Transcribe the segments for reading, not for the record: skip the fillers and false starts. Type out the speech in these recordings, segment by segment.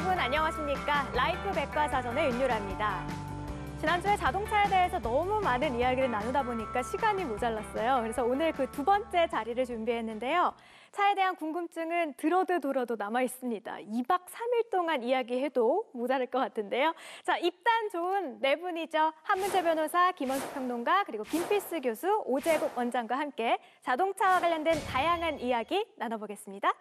여러분 안녕하십니까? 라이프 백과사전의 윤유라입니다. 지난주에 자동차에 대해서 너무 많은 이야기를 나누다 보니까 시간이 모자랐어요. 그래서 오늘 그 두 번째 자리를 준비했는데요. 차에 대한 궁금증은 들어도 남아 있습니다. 2박 3일 동안 이야기해도 모자랄 것 같은데요. 자, 입단 좋은 네 분이죠. 한문재 변호사, 김원숙 평론가, 그리고 김필수 교수, 오재국 원장과 함께 자동차와 관련된 다양한 이야기 나눠보겠습니다.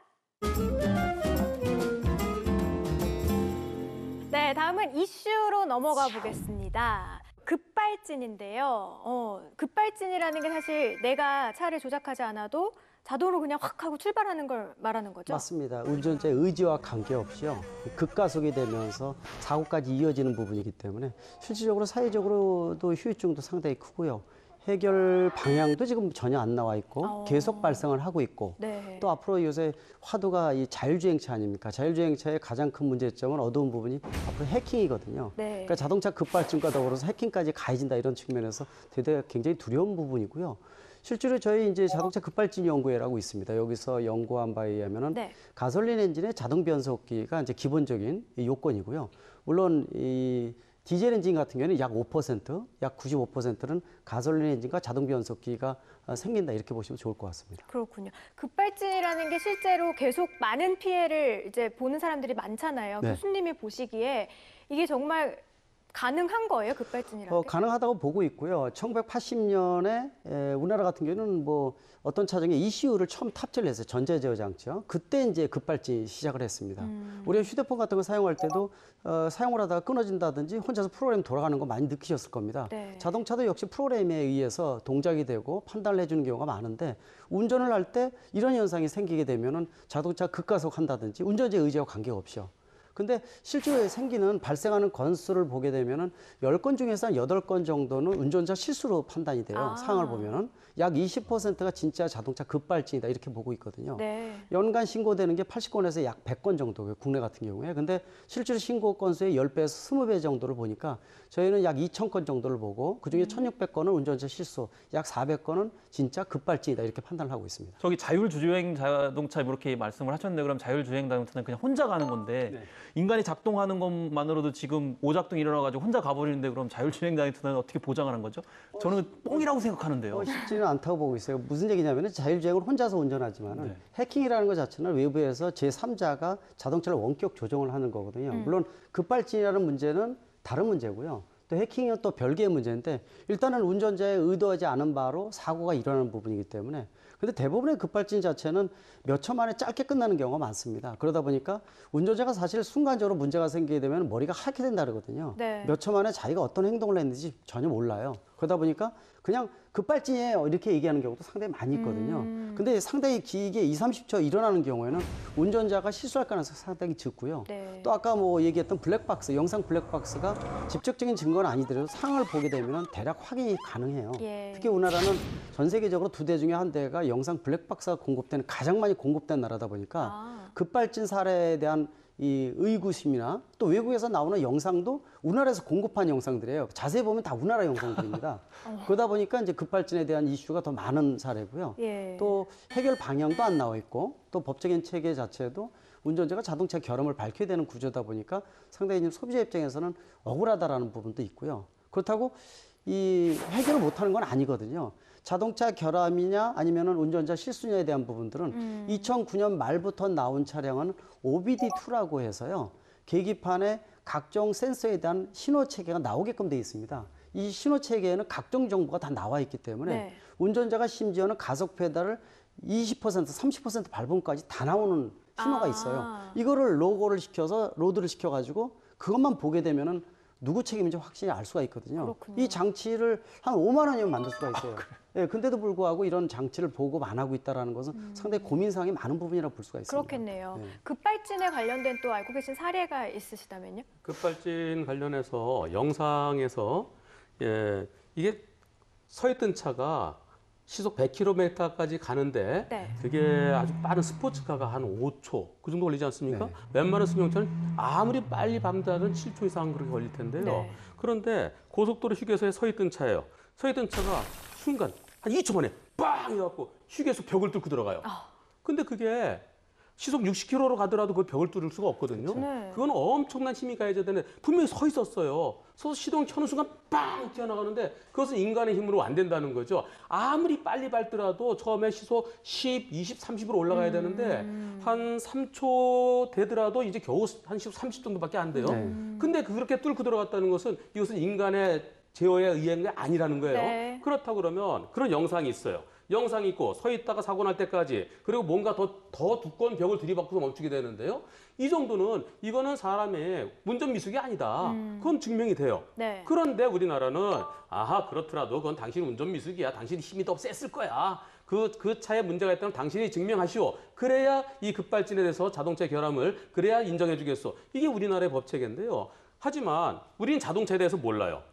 네, 다음은 이슈로 넘어가 보겠습니다. 급발진인데요. 급발진이라는 게 사실 내가 차를 조작하지 않아도 자동으로 그냥 확 하고 출발하는 걸 말하는 거죠? 맞습니다. 운전자의 의지와 관계없이요. 급가속이 되면서 사고까지 이어지는 부분이기 때문에 실질적으로 사회적으로도 후유증도 상당히 크고요. 해결 방향도 지금 전혀 안 나와 있고 계속 발생을 하고 있고 네. 또 앞으로 요새 화두가 이 자율주행차 아닙니까? 자율주행차의 가장 큰 문제점은 어두운 부분이 앞으로 해킹이거든요. 네. 그러니까 자동차 급발진과 더불어서 해킹까지 가해진다 이런 측면에서 대단히 굉장히 두려운 부분이고요. 실제로 저희 이제 자동차 급발진 연구회라고 있습니다. 여기서 연구한 바에 의하면은 네. 가솔린 엔진의 자동 변속기가 이제 기본적인 요건이고요. 물론 이 디젤 엔진 같은 경우는 약 5%, 약 95%는 가솔린 엔진과 자동 변속기가 생긴다 이렇게 보시면 좋을 것 같습니다. 그렇군요. 급발진이라는 게 실제로 계속 많은 피해를 이제 보는 사람들이 많잖아요. 네. 교수님이 보시기에 이게 정말 가능한 거예요, 급발진이라는 게? 가능하다고 보고 있고요. 1980년에 우리나라 같은 경우는 뭐 어떤 차종에 ECU를 처음 탑재를 했어요. 전자제어 장치요. 그때 이제 급발진 시작을 했습니다. 우리가 휴대폰 같은 거 사용할 때도 사용을 하다가 끊어진다든지 혼자서 프로그램 돌아가는 거 많이 느끼셨을 겁니다. 네. 자동차도 역시 프로그램에 의해서 동작이 되고 판단을 해주는 경우가 많은데 운전을 할 때 이런 현상이 생기게 되면은 자동차 급가속한다든지 운전자의 의지와 관계없이요. 근데 실제로 발생하는 건수를 보게 되면은 10건 중에서 한 8건 정도는 운전자 실수로 판단이 돼요. 상황을 보면은 약 20%가 진짜 자동차 급발진이다 이렇게 보고 있거든요. 네. 연간 신고되는 게 80건에서 약 100건 정도예요. 국내 같은 경우에. 근데 실제로 신고 건수의 10배에서 20배 정도를 보니까 저희는 약 2,000건 정도를 보고 그중에 1,600건은 운전자 실수, 약 400건은 진짜 급발진이다 이렇게 판단을 하고 있습니다. 저기 자율주행 자동차 이렇게 말씀을 하셨는데 그럼 자율주행 자동차는 그냥 혼자 가는 건데 네. 인간이 작동하는 것만으로도 지금 오작동이 일어나가지고 혼자 가버리는데 그럼 자율주행 자동차는 어떻게 보장하는 거죠? 저는 뻥이라고 생각하는데요. 쉽지는 않다고 보고 있어요. 무슨 얘기냐면 자율주행을 혼자서 운전하지만 네. 해킹이라는 것 자체는 외부에서 제3자가 자동차를 원격 조정을 하는 거거든요. 물론 급발진이라는 문제는 다른 문제고요. 또 해킹은 또 별개의 문제인데 일단은 운전자의 의도하지 않은 바로 사고가 일어나는 부분이기 때문에 근데 대부분의 급발진 자체는 몇 초 만에 짧게 끝나는 경우가 많습니다. 그러다 보니까 운전자가 사실 순간적으로 문제가 생기게 되면 머리가 하얗게 된다 그러거든요. 네. 몇 초 만에 자기가 어떤 행동을 했는지 전혀 몰라요. 그러다 보니까 그냥 급발진이에요 이렇게 얘기하는 경우도 상당히 많이 있거든요. 근데 상당히 길게 2, 30초 일어나는 경우에는 운전자가 실수할 가능성이 상당히 적고요. 네. 또 아까 뭐 얘기했던 블랙박스, 영상 블랙박스가 직접적인 증거는 아니더라도 상황을 보게 되면 대략 확인이 가능해요. 예. 특히 우리나라는 전 세계적으로 2대 중에 한 대가 영상 블랙박스가 공급되는 가장 많이 공급된 나라다 보니까 급발진 사례에 대한 이 의구심이나 또 외국에서 나오는 영상도 우리나라에서 공급한 영상들이에요. 자세히 보면 다 우리나라 영상들입니다. 그러다 보니까 이제 급발진에 대한 이슈가 더 많은 사례고요. 예. 또 해결 방향도 안 나와 있고 또 법적인 체계 자체도 운전자가 자동차 결함을 밝혀야 되는 구조다 보니까 상당히 소비자 입장에서는 억울하다라는 부분도 있고요. 그렇다고 이 해결을 못하는 건 아니거든요. 자동차 결함이냐 아니면은 운전자 실수냐에 대한 부분들은 2009년 말부터 나온 차량은 OBD2라고 해서요. 계기판에 각종 센서에 대한 신호 체계가 나오게끔 되어 있습니다. 이 신호 체계에는 각종 정보가 다 나와 있기 때문에 네. 운전자가 심지어는 가속 페달을 20%, 30% 밟음까지 다 나오는 신호가 있어요. 이거를 로드를 시켜가지고 그것만 보게 되면은 누구 책임인지 확실히 알 수가 있거든요. 그렇군요. 이 장치를 한 5만 원이면 만들 수가 있어요. 예, 근데도 불구하고 이런 장치를 보급 안 하고 있다는 것은 상당히 고민사항이 많은 부분이라고 볼 수가 있습니다. 그렇겠네요. 네. 급발진에 관련된 또 알고 계신 사례가 있으시다면요? 급발진 관련해서 영상에서 이게 서 있던 차가 시속 100km까지 가는데 네. 그게 아주 빠른 스포츠카가 한 5초 그 정도 걸리지 않습니까? 네. 웬만한 승용차는 아무리 빨리 밟는다는 7초 이상 그렇게 걸릴 텐데요. 네. 그런데 고속도로 휴게소에 서 있던 차예요. 서 있던 차가 순간 한 2초 만에 빵 해갖고 휴게소 벽을 뚫고 들어가요. 근데 그게 시속 60km로 가더라도 그 벽을 뚫을 수가 없거든요. 네. 그건 엄청난 힘이 가해져야 되는데 분명히 서 있었어요. 서서 시동 켜는 순간 빵 튀어나가는데 그것은 인간의 힘으로 안 된다는 거죠. 아무리 빨리 밟더라도 처음에 시속 10, 20, 30으로 올라가야 되는데 한 3초 되더라도 이제 겨우 한 시속 30 정도밖에 안 돼요. 네. 근데 그렇게 뚫고 들어갔다는 것은 이것은 인간의 제어에 의한 게 아니라는 거예요. 네. 그렇다고 그러면 그런 영상이 있어요. 영상이 있고 서 있다가 사고 날 때까지 그리고 뭔가 더 두꺼운 벽을 들이받고서 멈추게 되는데요. 이 정도는 이거는 사람의 운전 미숙이 아니다. 그건 증명이 돼요. 네. 그런데 우리나라는 아하 그렇더라도 그건 당신 운전 미숙이야. 당신이 힘이 더 셌을 거야. 그 차에 문제가 있다면 당신이 증명하시오. 그래야 이 급발진에 대해서 자동차 결함을 그래야 인정해 주겠소. 이게 우리나라의 법 체계인데요. 하지만 우리는 자동차에 대해서 몰라요.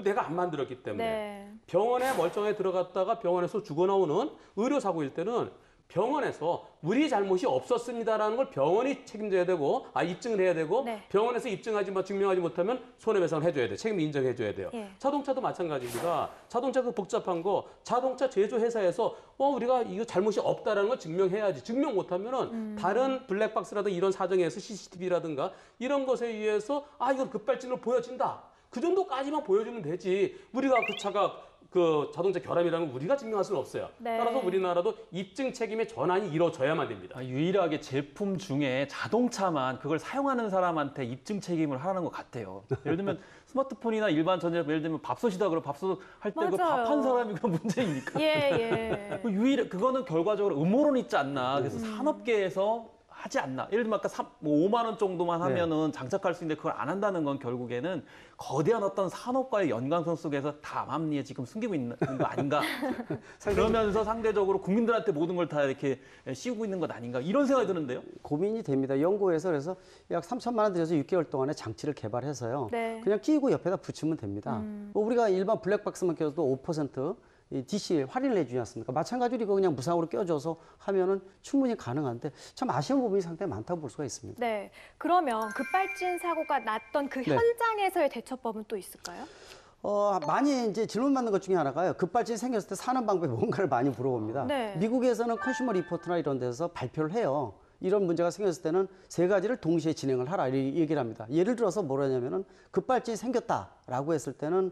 내가 안 만들었기 때문에. 네. 병원에 멀쩡하게 들어갔다가 병원에서 죽어 나오는 의료사고일 때는 병원에서 우리 잘못이 없었습니다라는 걸 병원이 책임져야 되고 입증을 해야 되고 네. 병원에서 입증하지 증명하지 못하면 손해배상을 해줘야 돼. 책임 인정해 줘야 돼요. 예. 자동차도 마찬가지입니다. 자동차 그 복잡한 거 자동차 제조회사에서 우리가 이거 잘못이 없다라는 걸 증명해야지. 증명 못하면은 다른 블랙박스라든가 이런 사정에서 CCTV라든가 이런 것에 의해서 이건 급발진으로 보여진다. 그 정도까지만 보여주면 되지. 우리가 그 차가 그 자동차 결함이라는 걸 우리가 증명할 수는 없어요. 네. 따라서 우리나라도 입증 책임의 전환이 이루어져야만 됩니다. 유일하게 제품 중에 자동차만 그걸 사용하는 사람한테 입증 책임을 하라는 것 같아요. 예를 들면 스마트폰이나 일반 전자제품 예를 들면 밥솥이다 그러면 밥솥 할 때 그 맞아요. 밥한 사람이 그 문제입니까? 예. 그거는 결과적으로 음모론 있지 않나. 그래서 산업계에서 하지 않나. 예를 들면 아까 5만 원 정도만 하면은 장착할 수 있는데 그걸 안 한다는 건 결국에는 거대한 어떤 산업과의 연관성 속에서 다 암암리에 지금 숨기고 있는 거 아닌가. 그러면서 상대적으로 국민들한테 모든 걸 다 이렇게 씌우고 있는 것 아닌가. 이런 생각이 드는데요. 고민이 됩니다. 연구에서 그래서 약 3천만 원 들여서 6개월 동안에 장치를 개발해서요. 네. 그냥 끼고 옆에다 붙이면 됩니다. 우리가 일반 블랙박스만 껴도 5% 이 DC 할인을 해주지 않습니까? 마찬가지로 이거 그냥 무상으로 껴줘서 하면은 충분히 가능한데 참 아쉬운 부분이 상당히 많다고 볼 수가 있습니다. 네. 그러면 급발진 사고가 났던 그 네. 현장에서의 대처법은 또 있을까요? 많이 이제 질문 받는 것 중에 하나가요. 급발진이 생겼을 때 사는 방법이 뭔가를 많이 물어봅니다. 네. 미국에서는 컨슈머 리포트나 이런 데서 발표를 해요. 이런 문제가 생겼을 때는 세 가지를 동시에 진행을 하라 이 얘기를 합니다. 예를 들어서 뭐라냐면은 급발진이 생겼다라고 했을 때는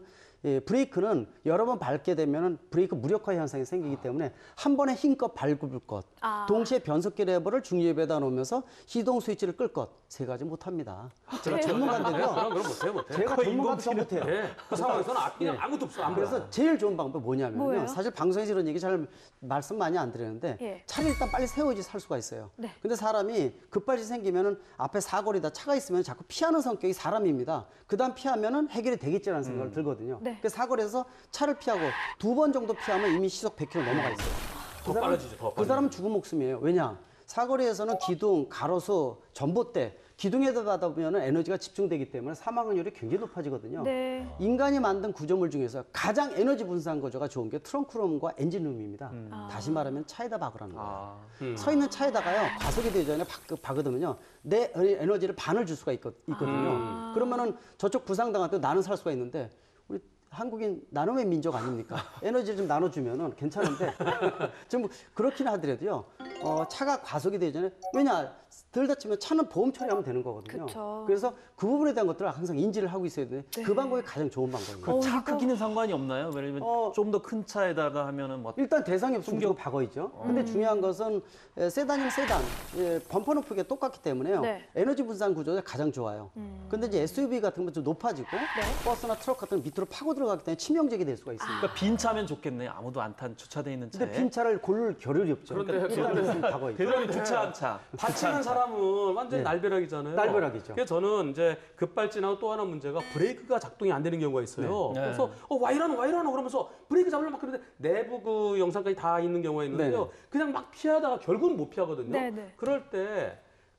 브레이크는 여러 번 밟게 되면은 브레이크 무력화 현상이 생기기 때문에 한 번에 힘껏 밟을 것, 동시에 변속기 레버를 중립에다 놓으면서 시동 스위치를 끌 것, 세 가지 못합니다. 제가 전문가인데요. 그럼 못해요. 제가 전문가도 잘 못해요. 그 상황에서는 그냥 아무것도 없어. 그래서 제일 좋은 방법이 뭐냐면요. 뭐예요? 사실 방송에서 이런 얘기 잘 말씀 많이 안 드리는데 예. 차를 일단 빨리 세워야지 살 수가 있어요. 네. 근데 사람이 급발진 생기면은 앞에 사거리다 차가 있으면 자꾸 피하는 성격이 사람입니다. 그다음 피하면은 해결이 되겠지라는 생각을 들거든요. 네. 그 사거리에서 차를 피하고 2번 정도 피하면 이미 시속 100km 넘어가 있어요. 더 빨라지죠. 더 그 빨라지죠. 사람은 죽은 목숨이에요. 왜냐? 사거리에서는 기둥, 가로수, 전봇대, 기둥에다 받다 보면 에너지가 집중되기 때문에 사망 확률이 굉장히 높아지거든요. 네. 인간이 만든 구조물 중에서 가장 에너지 분산 구조가 좋은 게 트렁크룸과 엔진룸입니다. 다시 말하면 차에다 박으라는 거예요. 서 있는 차에다가요, 과속이 되기 전에 박으면요, 내 에너지를 반을 줄 수가 있거든요. 그러면은 저쪽 부상당할 때 나는 살 수가 있는데, 우리 한국인 나눔의 민족 아닙니까? 에너지를 좀 나눠주면은 괜찮은데, 좀 그렇긴 하더라도요, 차가 과속이 되기 전에, 왜냐, 덜 다치면 차는 보험 처리하면 되는 거거든요. 그쵸. 그래서 그 부분에 대한 것들을 항상 인지를 하고 있어야 되는데, 그 방법이 가장 좋은 방법입니다. 차 크기는 상관이 없나요? 예를 들면 좀 더 큰 차에다가 하면은 뭐 일단 대상이 없으면 무조건 박어있죠. 근데 중요한 것은 세단이면 세단, 범퍼 높이가 똑같기 때문에요. 네. 에너지 분산 구조가 가장 좋아요. 근데 이제 SUV 같은 건 좀 높아지고 버스나 트럭 같은 건 밑으로 파고 들어가기 때문에 치명적이 될 수가 있습니다. 그러니까 빈 차면 좋겠네요. 아무도 안 탄 주차돼 있는 차에. 근데 빈 차를 고를 겨를이 없죠. 그런데 일단 있으면 박어있죠. 대단히 주차한 차. 다치는 사람은 완전 네. 날벼락이잖아요. 날벼락이죠. 그래서 저는 이제 급발진하고 또 하나 문제가 브레이크가 작동이 안 되는 경우가 있어요. 네. 그래서 와 이러나 그러면서 브레이크 잡으려고 막 그러는데 내부 그 영상까지 다 있는 경우가 있는데요. 네. 그냥 막 피하다가 결국은 못 피하거든요. 네, 네. 그럴 때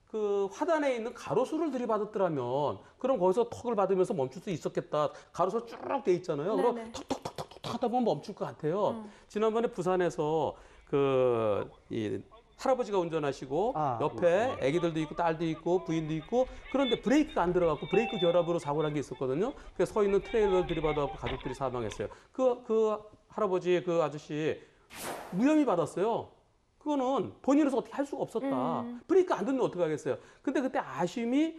그 화단에 있는 가로수를 들이받았더라면 그럼 거기서 턱을 받으면서 멈출 수 있었겠다. 가로수 쭉 돼 있잖아요. 그럼 네네. 턱 하다 보면 멈출 것 같아요. 지난번에 부산에서 이 할아버지가 운전하시고 옆에 아기들도 있고 딸도 있고 부인도 있고 그런데 브레이크가 안 들어갔고 브레이크 결합으로 사고 난 게 있었거든요. 그래서 서 있는 트레일러를 들이받아갖고 가족들이 사망했어요. 그 할아버지 그 아저씨 무혐의 받았어요. 그거는 본인으로서 어떻게 할 수가 없었다. 브레이크 안 듣는 어떻게 하겠어요. 근데 그때 아쉬움이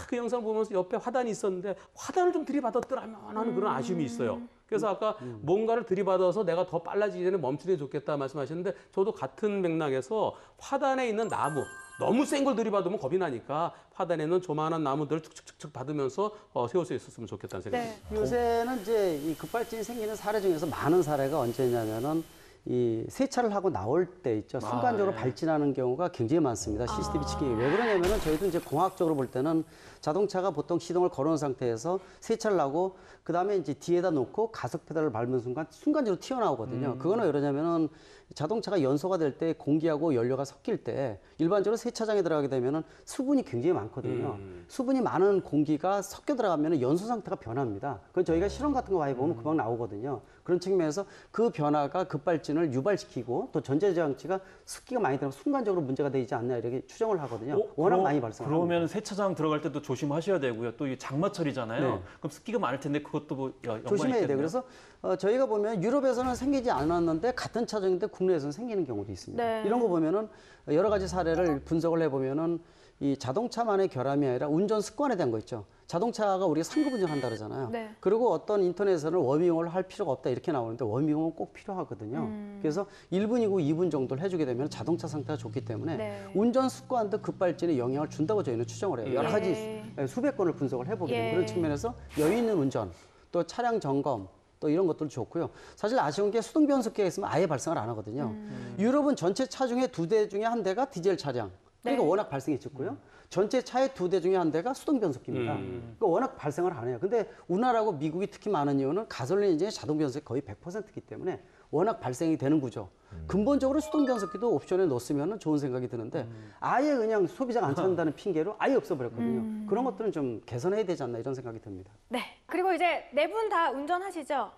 그 영상을 보면서 옆에 화단이 있었는데 화단을 좀 들이받았더라면 하는 그런 아쉬움이 있어요. 그래서 아까 뭔가를 들이받아서 내가 더 빨라지기 전에 멈추는 게 좋겠다 말씀하셨는데 저도 같은 맥락에서 화단에 있는 나무 너무 센 걸 들이받으면 겁이 나니까 화단에 있는 조만한 나무들을 축축축축 받으면서 세울 수 있었으면 좋겠다는 생각이 듭니다. 요새는 이제 이 급발진이 생기는 사례 중에서 많은 사례가 언제냐면은 이 세차를 하고 나올 때 있죠. 순간적으로 네. 발진하는 경우가 굉장히 많습니다. CCTV 측정이. 왜 그러냐면은 저희도 이제 공학적으로 볼 때는 자동차가 보통 시동을 걸어놓은 상태에서 세차를 하고 그다음에 이제 뒤에다 놓고 가속 페달을 밟는 순간 순간적으로 튀어나오거든요. 그거는 왜 그러냐면은 자동차가 연소가 될 때 공기하고 연료가 섞일 때 일반적으로 세차장에 들어가게 되면은 수분이 굉장히 많거든요. 수분이 많은 공기가 섞여 들어가면은 연소 상태가 변합니다. 그건 저희가 실험 같은 거 많이 보면 금방 나오거든요. 그런 측면에서 그 변화가 급발진을 유발시키고 또 전자장치가 습기가 많이 들어가면 순간적으로 문제가 되지 않나 이렇게 추정을 하거든요. 워낙 많이 발생합니다. 그러면 세차장 들어갈 때도 조심하셔야 되고요. 또 이 장마철이잖아요. 네. 그럼 습기가 많을 텐데 그것도 뭐 연관이 조심해야 돼요. 있겠네요. 그래서 저희가 보면 유럽에서는 생기지 않았는데 같은 차종인데 국내에서는 생기는 경우도 있습니다. 네. 이런 거 보면은 여러 가지 사례를 분석을 해보면은 이 자동차만의 결함이 아니라 운전 습관에 대한 거 있죠. 자동차가 우리가 상급 운전한다 그러잖아요. 네. 그리고 어떤 인터넷에서는 워밍업을 할 필요가 없다 이렇게 나오는데 워밍업은 꼭 필요하거든요. 그래서 1분이고 2분 정도를 해주게 되면 자동차 상태가 좋기 때문에 네. 운전 습관도 급발진에 영향을 준다고 저희는 추정을 해요. 여러 가지 수백 건을 분석을 해보게 되면 그런 측면에서 여유 있는 운전, 또 차량 점검, 또 이런 것도 좋고요. 사실 아쉬운 게 수동 변속기가 있으면 아예 발생을 안 하거든요. 유럽은 전체 차 중에 2대 중에 한 대가 디젤 차량. 그러니까 네. 워낙 발생이 적고요. 전체 차의 2대 중에 한 대가 수동 변속기입니다. 그러니까 워낙 발생을 안 해요. 근데 우리나라하고 미국이 특히 많은 이유는 가솔린 인진의 자동 변속이 거의 100%이기 때문에 워낙 발생이 되는 구조. 근본적으로 수동 변속기도 옵션에 넣었으면 좋은 생각이 드는데 아예 그냥 소비자가 안 찾는다는 핑계로 아예 없어버렸거든요. 그런 것들은 좀 개선해야 되지 않나 이런 생각이 듭니다. 네. 그리고 이제 네 분 다 운전하시죠?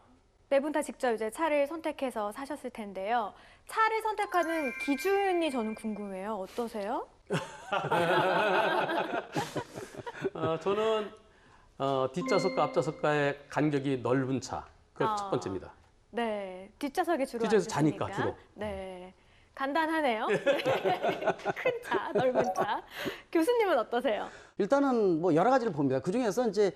네 분 다 직접 이제 차를 선택해서 사셨을 텐데요. 차를 선택하는 기준이 저는 궁금해요. 어떠세요? 저는 뒷좌석과 앞좌석과의 간격이 넓은 차. 그게 첫 번째입니다. 네. 뒷좌석에 주로 뒷좌석 앉으시니까. 자니까, 주로. 네. 간단하네요. 큰 차, 넓은 차. 교수님은 어떠세요? 일단은 뭐 여러 가지를 봅니다. 그 중에서 이제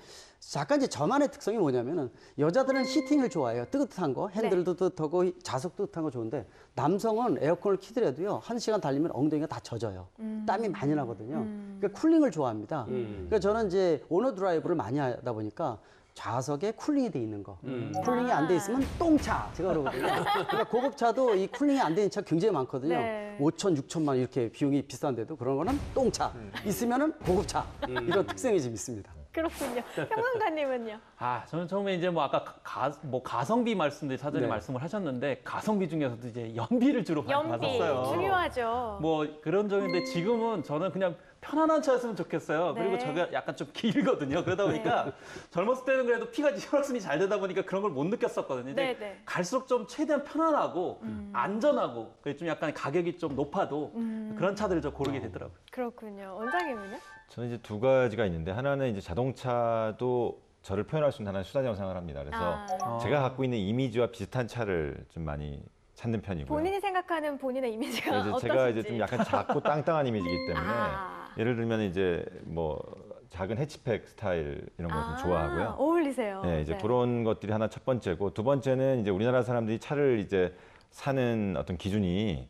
약간 이제 저만의 특성이 뭐냐면은 여자들은 히팅을 좋아해요. 뜨뜻한 거, 핸들도 뜨뜻하고 좌석도 뜨뜻한 거 좋은데 남성은 에어컨을 키더라도요 1시간 달리면 엉덩이가 다 젖어요. 땀이 많이 나거든요. 그러니까 쿨링을 좋아합니다. 그러니까 저는 이제 오너 드라이브를 많이 하다 보니까 좌석에 쿨링이 돼 있는 거. 쿨링이 안 돼 있으면 똥차 제가 그러거든요. 그러니까 고급차도 이 쿨링이 안 돼 있는 차 굉장히 많거든요. 네. 5천, 6천만 원 이렇게 비용이 비싼데도 그런 거는 똥차. 있으면은 고급차. 이런 특성이 좀 있습니다. 그렇군요. 평론가님은요? 저는 처음에 이제 뭐 아까 가성비 말씀들 사전에 네. 말씀을 하셨는데 가성비 중에서도 이제 연비를 주로 많이 연비 받았어요. 중요하죠. 뭐 그런 점인데 지금은 저는 그냥 편안한 차였으면 좋겠어요. 그리고 네. 제가 약간 좀 길거든요. 그러다 보니까 젊었을 때는 그래도 피가 혈액순이 잘 되다 보니까 그런 걸 못 느꼈었거든요. 근데 네. 갈수록 좀 최대한 편안하고 안전하고 좀 약간 가격이 좀 높아도 그런 차들을 좀 고르게 되더라고요. 그렇군요. 원장님은요? 저는 이제 두 가지가 있는데 하나는 이제 자동차도 저를 표현할 수 있는 하나의 수단이라고 생각을 합니다. 그래서 제가 갖고 있는 이미지와 비슷한 차를 좀 많이 찾는 편이고요. 본인이 생각하는 본인의 이미지가 이제 어떠신지. 제가 이제 좀 약간 작고 땅땅한 이미지이기 때문에 아. 예를 들면 이제 뭐 작은 해치백 스타일 이런 거 좀 좋아하고요. 어울리세요. 네, 이제 네. 그런 것들이 하나 첫 번째고 두 번째는 이제 우리나라 사람들이 차를 이제 사는 어떤 기준이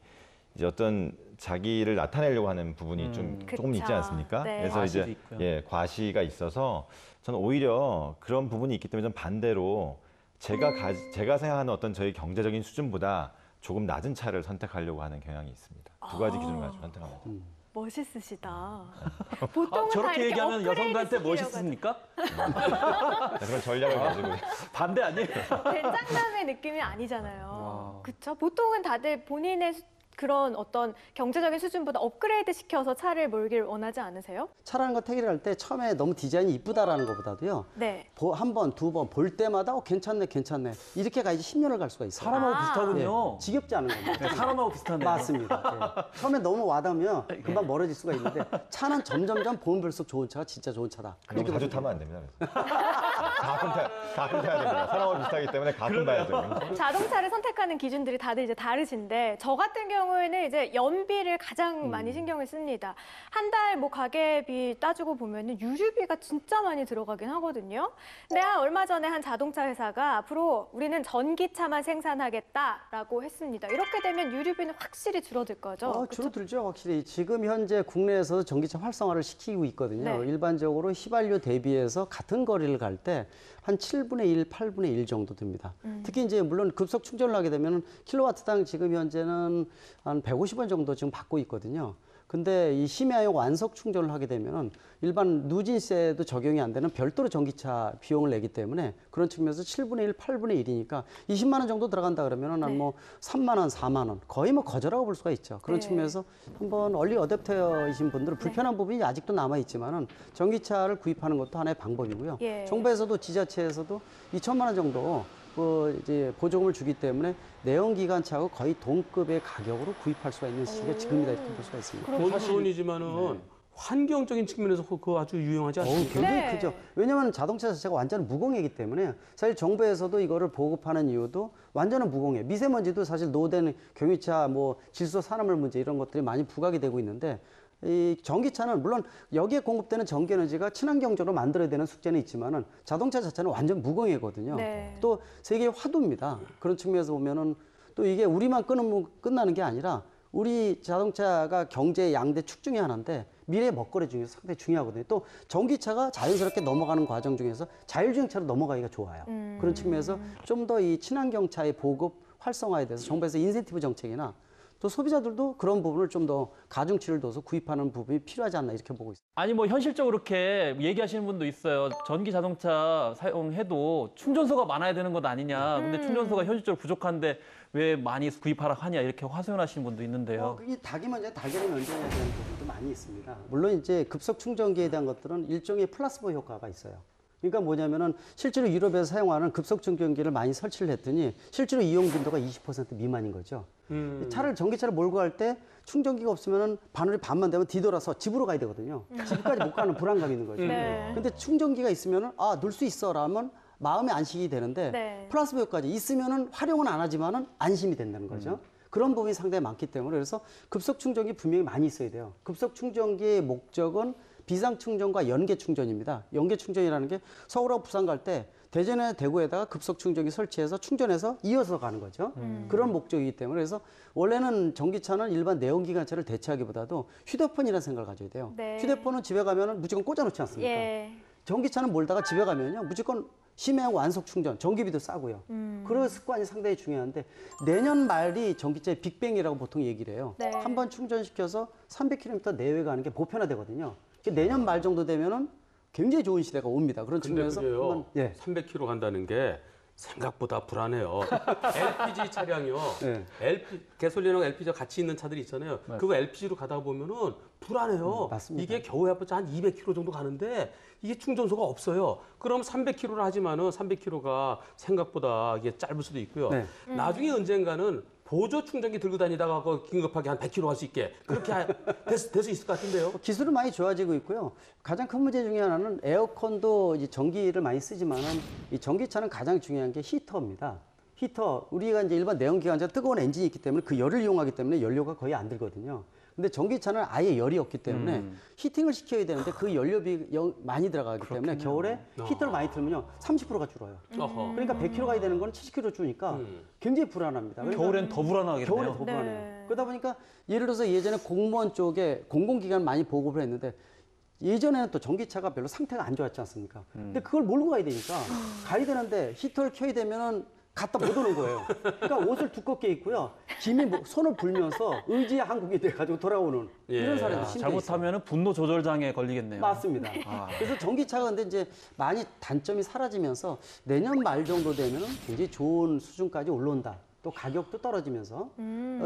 이제 어떤 자기를 나타내려고 하는 부분이 좀 조금 그쵸. 있지 않습니까? 네. 그래서 과시도 이제 있고요. 예, 과시가 있어서 저는 오히려 그런 부분이 있기 때문에 좀 반대로 제가 생각하는 어떤 저희 경제적인 수준보다 조금 낮은 차를 선택하려고 하는 경향이 있습니다. 두 가지 기준을 가지고 선택합니다. 멋있으시다. 보통은 다 저렇게 이렇게 얘기하면 업그레이드 여성들한테 시키려고 멋있습니까? 네, 그런 전략을 가지고 반대 아니에요? 대장남의 느낌이 아니잖아요. 그렇죠? 보통은 다들 본인의 그런 어떤 경제적인 수준보다 업그레이드 시켜서 차를 몰길 원하지 않으세요? 차라는 거 택일을 할 때 처음에 너무 디자인이 이쁘다라는 것보다도요. 네. 한 번, 두 번 볼 때마다 괜찮네. 이렇게 가야지 10년을 갈 수가 있어요. 사람하고 아. 비슷하군요. 예, 지겹지 않은 겁니다. 네, 사람하고 비슷하네요. 맞습니다. 예. 처음에 너무 와닿으면 금방 멀어질 수가 있는데 차는 점점점 보면 볼수록 좋은 차가 진짜 좋은 차다. 너무 이렇게 자주 보시면 타면 안 됩니다. 가끔 타야 됩니다. 사람하고 비슷하기 때문에 가끔 봐야 됩니다. 자동차를 선택하는 기준들이 다들 이제 다르신데 저 같은 경우는 경우에는 이제 연비를 가장 많이 신경을 씁니다. 한 달 뭐 가계비 따지고 보면은 유류비가 진짜 많이 들어가긴 하거든요. 근데 얼마 전에 한 자동차 회사가 앞으로 우리는 전기차만 생산하겠다라고 했습니다. 이렇게 되면 유류비는 확실히 줄어들 거죠. 그쵸? 줄어들죠, 확실히. 지금 현재 국내에서도 전기차 활성화를 시키고 있거든요. 네. 일반적으로 휘발유 대비해서 같은 거리를 갈 때 한 7분의 1, 8분의 1 정도 듭니다. 특히 이제 물론 급속 충전을 하게 되면 킬로와트당 지금 현재는 한 150원 정도 지금 받고 있거든요. 근데 이 심야용 완속 충전을 하게 되면은 일반 누진세도 적용이 안 되는 별도로 전기차 비용을 내기 때문에 그런 측면에서 7분의 1, 8분의 1이니까 20만 원 정도 들어간다 그러면은 한 뭐 3만 원, 4만 원 거의 뭐 거저라고 볼 수가 있죠. 그런 네. 측면에서 한번 얼리 어댑터이신 분들은 불편한 부분이 아직도 남아 있지만은 전기차를 구입하는 것도 하나의 방법이고요. 예. 정부에서도 지자체에서도 2천만 원 정도 이제 보조금을 주기 때문에 내연기관차하고 거의 동급의 가격으로 구입할 수가 있는 시기가 지금이다 이렇게 볼 수가 있습니다. 돈이지만은 환경적인 측면에서 그거 아주 유용하지 않습니까? 굉장히 네. 크죠. 왜냐하면 자동차 자체가 완전 무공해이기 때문에 사실 정부에서도 이거를 보급하는 이유도 완전한 무공해. 미세먼지도 사실 노후된 경유차, 뭐 질소 산화물 문제 이런 것들이 많이 부각이 되고 있는데 이 전기차는 물론 여기에 공급되는 전기에너지가 친환경적으로 만들어야 되는 숙제는 있지만은 자동차 자체는 완전 무공해거든요. 네. 또 세계의 화두입니다. 그런 측면에서 보면은 또 이게 우리만 끊으면 끝나는 게 아니라 우리 자동차가 경제의 양대 축 중에 하나인데 미래 먹거리 중에서 상당히 중요하거든요. 또 전기차가 자연스럽게 넘어가는 과정 중에서 자율주행차로 넘어가기가 좋아요. 그런 측면에서 좀 더 이 친환경차의 보급 활성화에 대해서 정부에서 인센티브 정책이나 또 소비자들도 그런 부분을 좀 더 가중치를 둬서 구입하는 부분이 필요하지 않나 이렇게 보고 있습니다. 아니 뭐 현실적으로 그렇게 얘기하시는 분도 있어요. 전기 자동차 사용해도 충전소가 많아야 되는 것 아니냐. 근데 충전소가 현실적으로 부족한데 왜 많이 구입하라 하냐 이렇게 하소연하시는 분도 있는데요. 이 닭이 먼저 닭에는 면제해야 되는 부분도 많이 있습니다. 물론 이제 급속 충전기에 대한 것들은 일종의 플라스보 효과가 있어요. 그러니까 뭐냐면은 실제로 유럽에서 사용하는 급속 충전기를 많이 설치를 했더니 실제로 이용 빈도가 20% 미만인 거죠. 전기차를 몰고 갈 때 충전기가 없으면은 바늘이 반만 되면 뒤돌아서 집으로 가야 되거든요. 집까지 못 가는 불안감이 있는 거죠. 네. 근데 충전기가 있으면은 넣을 수 있어라면 마음의 안식이 되는데 네. 플라스보 효과까지 있으면은 활용은 안 하지만은 안심이 된다는 거죠. 그런 부분이 상당히 많기 때문에 그래서 급속 충전기 분명히 많이 있어야 돼요. 급속 충전기의 목적은 비상 충전과 연계 충전입니다. 연계 충전이라는 게 서울하고 부산 갈 때 대전에 대구에다가 급속 충전기 설치해서 충전해서 이어서 가는 거죠. 그런 목적이기 때문에 그래서 원래는 전기차는 일반 내연기관차를 대체하기보다도 휴대폰이라는 생각을 가져야 돼요. 네. 휴대폰은 집에 가면은 무조건 꽂아놓지 않습니까? 예. 전기차는 몰다가 집에 가면요 무조건 심해형 완속 충전, 전기비도 싸고요. 그런 습관이 상당히 중요한데 내년 말이 전기차의 빅뱅이라고 보통 얘기를 해요. 네. 한 번 충전시켜서 300km 내외 가는 게 보편화되거든요. 내년 말 정도 되면은 굉장히 좋은 시대가 옵니다. 그런 근데 측면에서 그게요. 한번 300km 간다는 게 생각보다 불안해요. LPG 차량이요. 네. 가솔린하고 LPG가 같이 있는 차들이 있잖아요. 그거 LPG로 가다 보면은 불안해요. 맞습니다. 이게 겨우 해봤자 한 200km 정도 가는데 이게 충전소가 없어요. 그럼 300km를 하지만은 300km가 생각보다 이게 짧을 수도 있고요. 네. 나중에 언젠가는 보조 충전기 들고 다니다가 긴급하게 한 100km 갈 수 있게 그렇게 될 수 있을 것 같은데요. 기술은 많이 좋아지고 있고요. 가장 큰 문제 중에 하나는 에어컨도 이제 전기를 많이 쓰지만은 이 전기차는 가장 중요한 게 히터입니다. 히터, 우리가 이제 일반 내연기관차 뜨거운 엔진이 있기 때문에 그 열을 이용하기 때문에 연료가 거의 안 들거든요. 근데 전기차는 아예 열이 없기 때문에 히팅을 시켜야 되는데 그 연료비 많이 들어가기 때문에 겨울에 히터를 많이 틀면요 30%가 줄어요. 어허. 그러니까 100km 가야 되는 건 70km 주니까 굉장히 불안합니다. 그러니까 겨울엔 더 불안하겠네요. 겨울에 더 불안해요. 네. 그러다 보니까 예를 들어서 예전에 공무원 쪽에 공공기관 많이 보급을 했는데 예전에는 또 전기차가 별로 상태가 안 좋았지 않습니까? 근데 그걸 몰고 가야 되니까 가야 되는데 히터를 켜야 되면은 갖다 못 오는 거예요. 그러니까 옷을 두껍게 입고요. 김이 손을 불면서 의지의 한국이 돼가지고 돌아오는 이런 사례도 심지어 있어요. 잘못하면 분노 조절 장애 걸리겠네요. 맞습니다. 그래서 전기차가 근데 이제 많이 단점이 사라지면서 내년 말 정도 되면 굉장히 좋은 수준까지 올라온다. 또 가격도 떨어지면서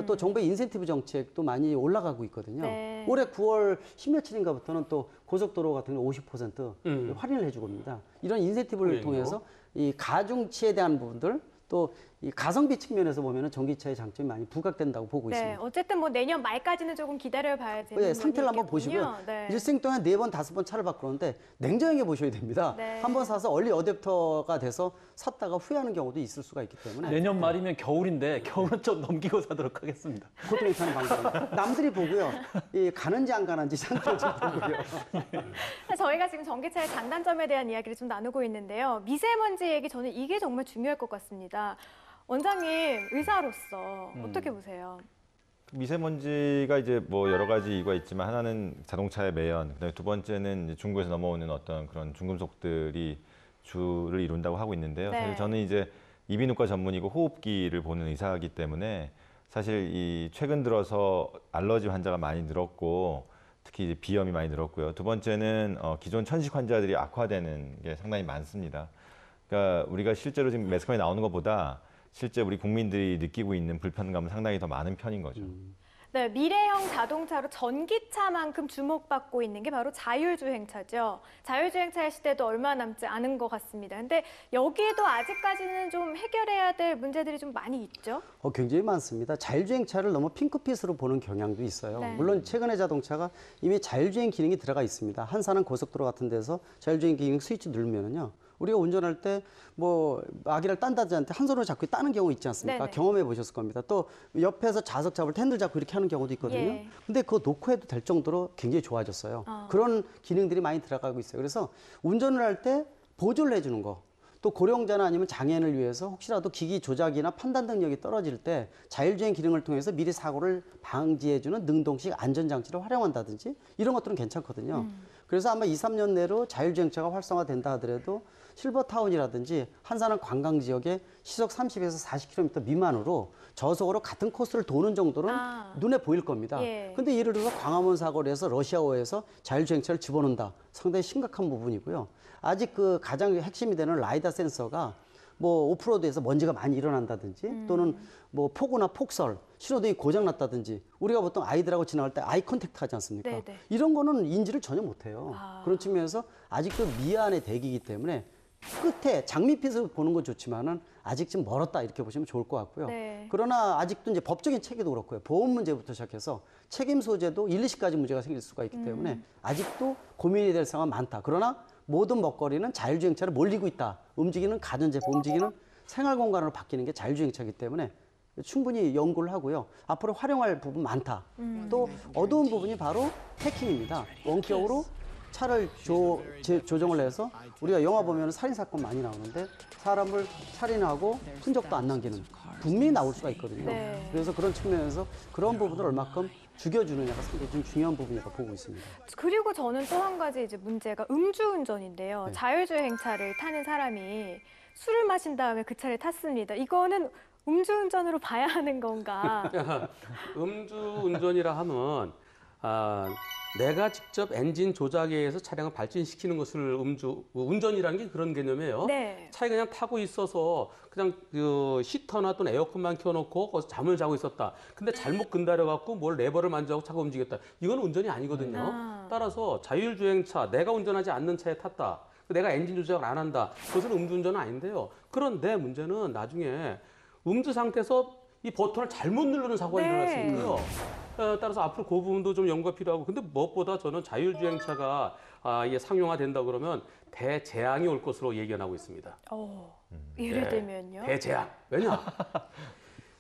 또 정부의 인센티브 정책도 많이 올라가고 있거든요. 네. 올해 9월 10며칠인가부터는 또 고속도로 같은 거 50% 할인을 해주고 있습니다. 이런 인센티브를 그래요? 통해서 이 가중치에 대한 부분들 또 이 가성비 측면에서 보면은 전기차의 장점이 많이 부각된다고 보고 네, 있습니다. 어쨌든 뭐 내년 말까지는 조금 기다려봐야 되는 예, 상태를 한번 부분이 있겠군요. 보시고요. 네. 일생 동안 4번, 5번 차를 바꾸는데 냉정하게 보셔야 됩니다. 네. 한번 사서 얼리 어댑터가 돼서 샀다가 후회하는 경우도 있을 수가 있기 때문에 내년 말이면 겨울인데 겨울은 좀 넘기고 사도록 하겠습니다. 그것도 괜찮은 방법입니다. 남들이 보고요. 이 가는지 안 가는지 상태를 좀 보고요. 저희가 지금 전기차의 장단점에 대한 이야기를 좀 나누고 있는데요. 미세먼지 얘기 저는 이게 정말 중요할 것 같습니다. 원장님 의사로서 어떻게 보세요? 미세먼지가 이제 뭐 여러 가지 이유가 있지만 하나는 자동차의 매연, 그다음에 두 번째는 이제 중국에서 넘어오는 어떤 그런 중금속들이 주를 이룬다고 하고 있는데요. 네. 사실 저는 이제 이비인후과 전문이고 호흡기를 보는 의사이기 때문에 사실 이 최근 들어서 알러지 환자가 많이 늘었고 특히 이제 비염이 많이 늘었고요. 두 번째는 기존 천식 환자들이 악화되는 게 상당히 많습니다. 그러니까 우리가 실제로 지금 매스컴에 나오는 것보다 실제 우리 국민들이 느끼고 있는 불편감은 상당히 더 많은 편인 거죠. 네, 미래형 자동차로 전기차만큼 주목받고 있는 게 바로 자율주행차죠. 자율주행차의 시대도 얼마 남지 않은 것 같습니다. 근데 여기에도 아직까지는 좀 해결해야 될 문제들이 좀 많이 있죠? 굉장히 많습니다. 자율주행차를 너무 핑크빛으로 보는 경향도 있어요. 네. 물론 최근의 자동차가 이미 자율주행 기능이 들어가 있습니다. 한산한 고속도로 같은 데서 자율주행 기능 스위치 누르면은요. 우리가 운전할 때 뭐 아기를 딴다지 않는데 한 손으로 잡고 따는 경우 있지 않습니까? 네네. 경험해 보셨을 겁니다. 또 옆에서 좌석 잡을 때 핸들 잡고 이렇게 하는 경우도 있거든요. 예. 근데 그거 놓고 해도 될 정도로 굉장히 좋아졌어요. 그런 기능들이 많이 들어가고 있어요. 그래서 운전을 할 때 보조를 해주는 거. 또 고령자나 아니면 장애인을 위해서 혹시라도 기기 조작이나 판단 능력이 떨어질 때 자율주행 기능을 통해서 미리 사고를 방지해주는 능동식 안전장치를 활용한다든지 이런 것들은 괜찮거든요. 그래서 아마 2, 3년 내로 자율주행차가 활성화된다 하더라도 실버타운이라든지 한산한 관광 지역에 시속 30에서 40km 미만으로 저속으로 같은 코스를 도는 정도는 눈에 보일 겁니다. 예. 근데 예를 들어서 광화문 사거리에서 러시아어에서 자율주행차를 집어넣는다. 상당히 심각한 부분이고요. 아직 그 가장 핵심이 되는 라이다 센서가 뭐 오프로드에서 먼지가 많이 일어난다든지 또는 뭐 폭우나 폭설, 신호등이 고장났다든지 우리가 보통 아이들하고 지나갈 때 아이 컨택트 하지 않습니까? 네네. 이런 거는 인지를 전혀 못해요. 그런 측면에서 아직도 미안의 대기이기 때문에 끝에 장밋빛을 보는 건 좋지만은 아직 좀 멀었다 이렇게 보시면 좋을 것 같고요. 네. 그러나 아직도 이제 법적인 체계도 그렇고요. 보험 문제부터 시작해서 책임 소재도 1, 2시까지 문제가 생길 수가 있기 때문에 아직도 고민이 될 상황은 많다. 그러나 모든 먹거리는 자율주행차로 몰리고 있다. 움직이는 가전제품, 움직이는 생활 공간으로 바뀌는 게 자율주행차이기 때문에 충분히 연구를 하고요. 앞으로 활용할 부분 많다. 또 어두운 부분이 바로 해킹입니다. 원격으로 차를 조정을 해서 우리가 영화 보면 살인 사건 많이 나오는데 사람을 살인하고 흔적도 안 남기는 분명히 나올 수가 있거든요. 네. 그래서 그런 측면에서 그런 부분을 얼마큼 죽여주느냐가 상당히 좀 중요한 부분이라고 보고 있습니다. 그리고 저는 또 한 가지 이제 문제가 음주운전인데요. 네. 자율주행차를 타는 사람이 술을 마신 다음에 그 차를 탔습니다. 이거는 음주운전으로 봐야 하는 건가? 음주운전이라 하면 내가 직접 엔진 조작에 의해서 차량을 발진시키는 것을 운전이라는 게 그런 개념이에요. 네. 차에 그냥 타고 있어서 그냥 그 히터나 또는 에어컨만 켜놓고 거기서 잠을 자고 있었다. 근데 잘못 근달해갖고 뭘 레버를 만져갖고 차가 움직였다. 이건 운전이 아니거든요. 따라서 자율주행차, 내가 운전하지 않는 차에 탔다. 내가 엔진 조작을 안 한다. 그것은 음주운전은 아닌데요. 그런데 문제는 나중에 음주 상태에서 이 버튼을 잘못 누르는 사고가 네. 일어날 수 있고요. 따라서 앞으로 그 부분도 좀 연구가 필요하고, 근데 무엇보다 저는 자율주행차가 이게 상용화된다 그러면 대재앙이 올 것으로 예견하고 있습니다. 예를 들면요. 대재앙. 왜냐?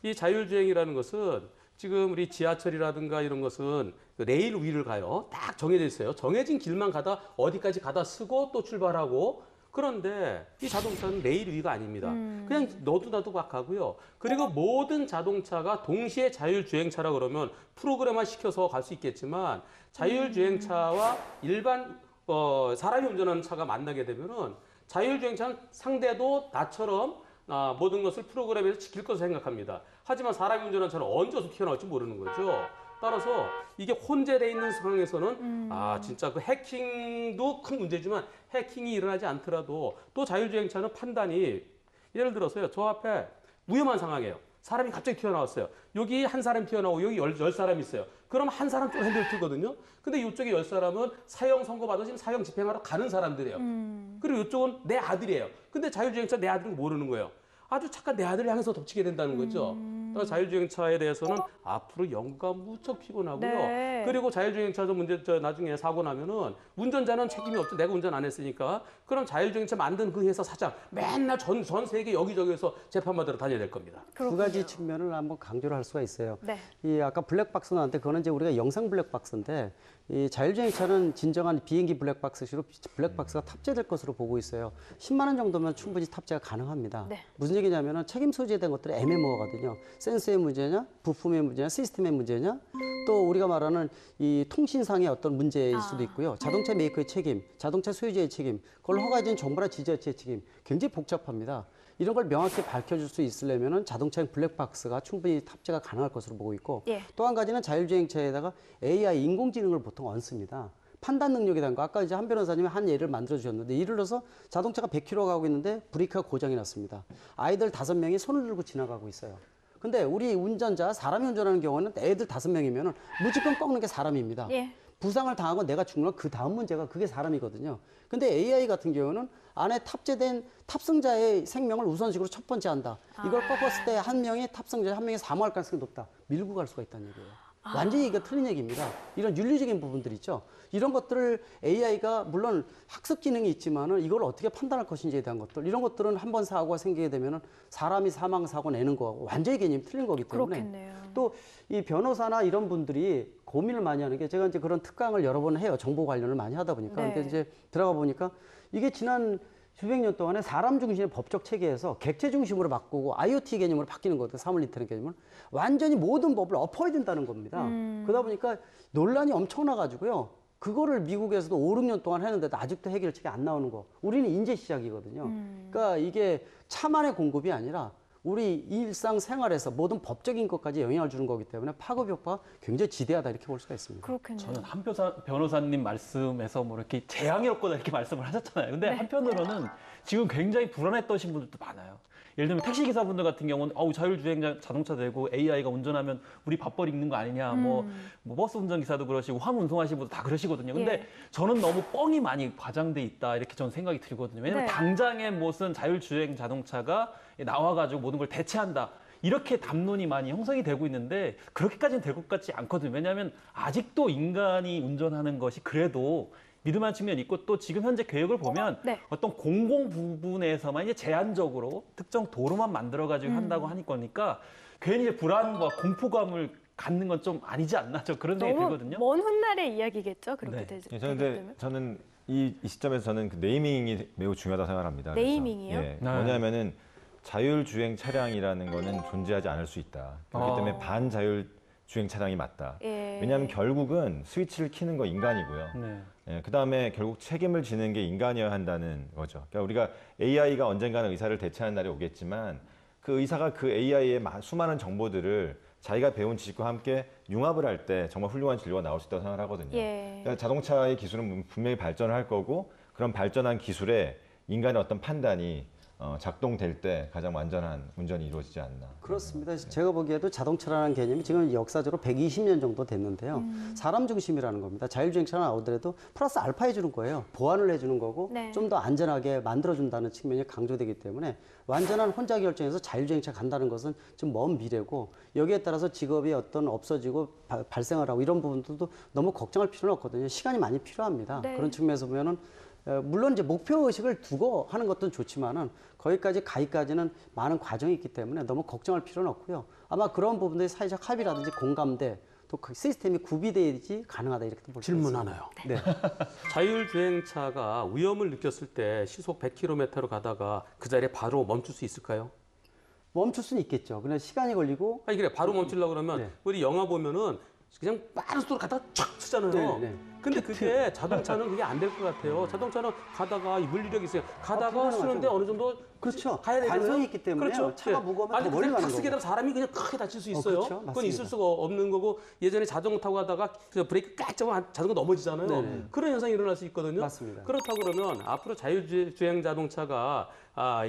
이 자율주행이라는 것은 지금 우리 지하철이라든가 이런 것은 레일 위를 가요. 딱 정해져 있어요. 정해진 길만 가다 어디까지 가다 쓰고 또 출발하고. 그런데 이 자동차는 레일 위가 아닙니다. 그냥 너도 나도 막 가고요. 그리고 모든 자동차가 동시에 자율주행차라 그러면 프로그램화 시켜서 갈 수 있겠지만 자율주행차와 일반 사람이 운전하는 차가 만나게 되면은 자율주행차는 상대도 나처럼 모든 것을 프로그램에서 지킬 것을 생각합니다. 하지만 사람이 운전하는 차는 언제 어디서 튀어나올지 모르는 거죠. 따라서 이게 혼재되어 있는 상황에서는 진짜 그 해킹도 큰 문제지만 해킹이 일어나지 않더라도 또 자율주행차는 판단이 예를 들어서요. 저 앞에 위험한 상황이에요. 사람이 갑자기 튀어나왔어요. 여기 한 사람 튀어나오고 여기 열 사람 있어요. 그럼 한 사람 쪽 핸들 틀거든요. 근데 이쪽에 10사람은 사형 선고받아 지금 사형 집행하러 가는 사람들이에요. 그리고 이쪽은 내 아들이에요. 근데 자율주행차 내 아들은 모르는 거예요. 아주 착한 내 아들을 향해서 덮치게 된다는 거죠. 그러니까 자율주행차에 대해서는 앞으로 연구가 무척 피곤하고요. 네. 그리고 자율주행차도 나중에 사고 나면은 운전자는 책임이 없죠. 내가 운전 안 했으니까. 그럼 자율주행차 만든 그 회사 사장 맨날 전 세계 여기저기에서 재판받으러 다녀야 될 겁니다. 두 가지 측면을 한번 강조를 할 수가 있어요. 네. 이 아까 블랙박스 나왔는데 그거는 이제 우리가 영상 블랙박스인데 이 자율주행차는 진정한 비행기 블랙박스식으로 블랙박스가 탑재될 것으로 보고 있어요. 10만 원 정도면 충분히 탑재가 가능합니다. 네. 무슨 얘기냐면은 책임 소재에 대한 것들이 애매모호하거든요. 센서의 문제냐, 부품의 문제냐, 시스템의 문제냐, 또 우리가 말하는 이 통신상의 어떤 문제일 수도 있고요. 자동차 메이커의 책임, 자동차 소유자의 책임, 그걸 허가해준 정부나 지자체의 책임, 굉장히 복잡합니다. 이런 걸 명확히 밝혀줄 수 있으려면은 자동차용 블랙박스가 충분히 탑재가 가능할 것으로 보고 있고 예. 또 한 가지는 자율주행차에다가 AI 인공지능을 보통 얹습니다. 판단 능력에 대한 거 아까 이제 한 변호사님이 한 예를 만들어 주셨는데 예를 들어서 자동차가 100km 가고 있는데 브레이크가 고장이 났습니다. 아이들 5명이 손을 들고 지나가고 있어요. 근데 우리 운전자 사람이 운전하는 경우는 애들 5명이면은 무조건 꺾는 게 사람입니다. 예. 부상을 당하고 내가 죽는 건 그 다음 문제가 그게 사람이거든요. 근데 AI 같은 경우는 안에 탑재된 탑승자의 생명을 우선식으로 첫 번째 한다. 이걸 꺾었을 때 한 명이 탑승자 한 명이 사망할 가능성이 높다. 밀고 갈 수가 있다는 얘기예요. 완전히 이게 틀린 얘기입니다. 이런 윤리적인 부분들 있죠. 이런 것들을 AI가 물론 학습 기능이 있지만은 이걸 어떻게 판단할 것인지에 대한 것들 이런 것들은 한 번 사고가 생기게 되면은 사람이 사망 사고 내는 거하고 완전히 개념이 틀린 거기 때문에 그렇겠네요. 또 이 변호사나 이런 분들이 고민을 많이 하는 게 제가 이제 그런 특강을 여러 번 해요. 정보 관련을 많이 하다 보니까. 네. 근데 이제 들어가 보니까 이게 지난 수백 년 동안에 사람 중심의 법적 체계에서 객체 중심으로 바꾸고 IoT 개념으로 바뀌는 거거든요. 사물 인터넷 개념을. 완전히 모든 법을 엎어야 된다는 겁니다. 그러다 보니까 논란이 엄청나가지고요. 그거를 미국에서도 5, 6년 동안 했는데도 아직도 해결책이 안 나오는 거. 우리는 이제 시작이거든요. 그러니까 이게 차만의 공급이 아니라 우리 일상생활에서 모든 법적인 것까지 영향을 주는 거기 때문에 파급 효과가 굉장히 지대하다 이렇게 볼 수가 있습니다. 그렇겠네요. 저는 한 변호사님 말씀에서 뭐 이렇게 재앙이 없거나 이렇게 말씀을 하셨잖아요. 근데 한편으로는 지금 굉장히 불안했던 분들도 많아요. 예를 들면 택시기사분들 같은 경우는 자율주행 자동차 되고 AI가 운전하면 우리 밥벌이 익는 거 아니냐. 뭐 버스 운전기사도 그러시고 화물 운송하시는 분도 다 그러시거든요. 근데 예. 저는 너무 뻥이 많이 과장돼 있다 이렇게 저는 생각이 들거든요. 왜냐면 네. 당장에 무슨 자율주행 자동차가 나와가지고 모든 걸 대체한다. 이렇게 담론이 많이 형성이 되고 있는데 그렇게까지는 될 것 같지 않거든요. 왜냐하면 아직도 인간이 운전하는 것이 그래도 믿을만한 측면이 있고 또 지금 현재 계획을 보면 네. 어떤 공공 부분에서만 이제 제한적으로 특정 도로만 만들어가지고 한다고 하니 거니까 괜히 이제 불안과 공포감을 갖는 건 좀 아니지 않나 저 그런 생각이 너무 들거든요. 먼 훗날의 이야기겠죠. 그렇게 네. 되죠. 예, 저는 이 시점에서 저는 그 네이밍이 매우 중요하다고 생각합니다. 그래서. 네이밍이요? 예, 네. 뭐냐면은 자율주행 차량이라는 거는 존재하지 않을 수 있다. 그렇기 때문에 반자율주행 차량이 맞다. 예. 왜냐하면 결국은 스위치를 키는 거 인간이고요. 네. 예, 그다음에 결국 책임을 지는 게 인간이어야 한다는 거죠. 그러니까 우리가 AI가 언젠가는 의사를 대체하는 날이 오겠지만 그 의사가 그 AI의 수많은 정보들을 자기가 배운 지식과 함께 융합을 할 때 정말 훌륭한 진료가 나올 수 있다고 생각을 하거든요. 예. 그러니까 자동차의 기술은 분명히 발전을 할 거고 그런 발전한 기술에 인간의 어떤 판단이 작동될 때 가장 완전한 운전이 이루어지지 않나. 그렇습니다. 제가 보기에도 자동차라는 개념이 지금 역사적으로 120년 정도 됐는데요. 사람 중심이라는 겁니다. 자율주행차가 나오더라도 플러스 알파 해주는 거예요. 보완을 해주는 거고 네. 좀 더 안전하게 만들어준다는 측면이 강조되기 때문에 완전한 혼자 결정해서 자율주행차 간다는 것은 좀 먼 미래고 여기에 따라서 직업이 어떤 없어지고 발생을 하고 이런 부분들도 너무 걱정할 필요는 없거든요. 시간이 많이 필요합니다. 네. 그런 측면에서 보면은 물론 이제 목표 의식을 두고 하는 것도 좋지만은 거기까지 가기까지는 많은 과정이 있기 때문에 너무 걱정할 필요는 없고요. 아마 그런 부분들이 사회적 합의라든지 공감대 또 그 시스템이 구비돼야지 가능하다 이렇게 볼 수 있습니다. 질문 하나요. 네. 자율주행차가 위험을 느꼈을 때 시속 100km로 가다가 그 자리에 바로 멈출 수 있을까요? 멈출 수는 있겠죠. 그냥 시간이 걸리고 아니 그래 바로 멈추려고 그러면 네. 우리 영화 보면은 그냥 빠른 속도로 가다가 촥 쓰잖아요. 네, 네. 근데 그게 자동차는 그게 안 될 것 같아요. 자동차는 가다가 이 물리력이 있어요. 가다가 불가능하죠. 쓰는데 어느 정도 그렇죠. 가야 되잖아요. 관성이 있기 때문에 그렇죠. 차가 네. 무거우면 아니 더 멀리 그냥 가는 탁 쓰게 거고. 되면 사람이 그냥 크게 다칠 수 있어요. 그렇죠. 그건 맞습니다. 있을 수가 없는 거고 예전에 자전거 타고 가다가 그 브레이크 깍 잡으면 자전거 넘어지잖아요. 네네. 그런 현상이 일어날 수 있거든요. 맞습니다. 그렇다고 그러면 앞으로 자율주행 자동차가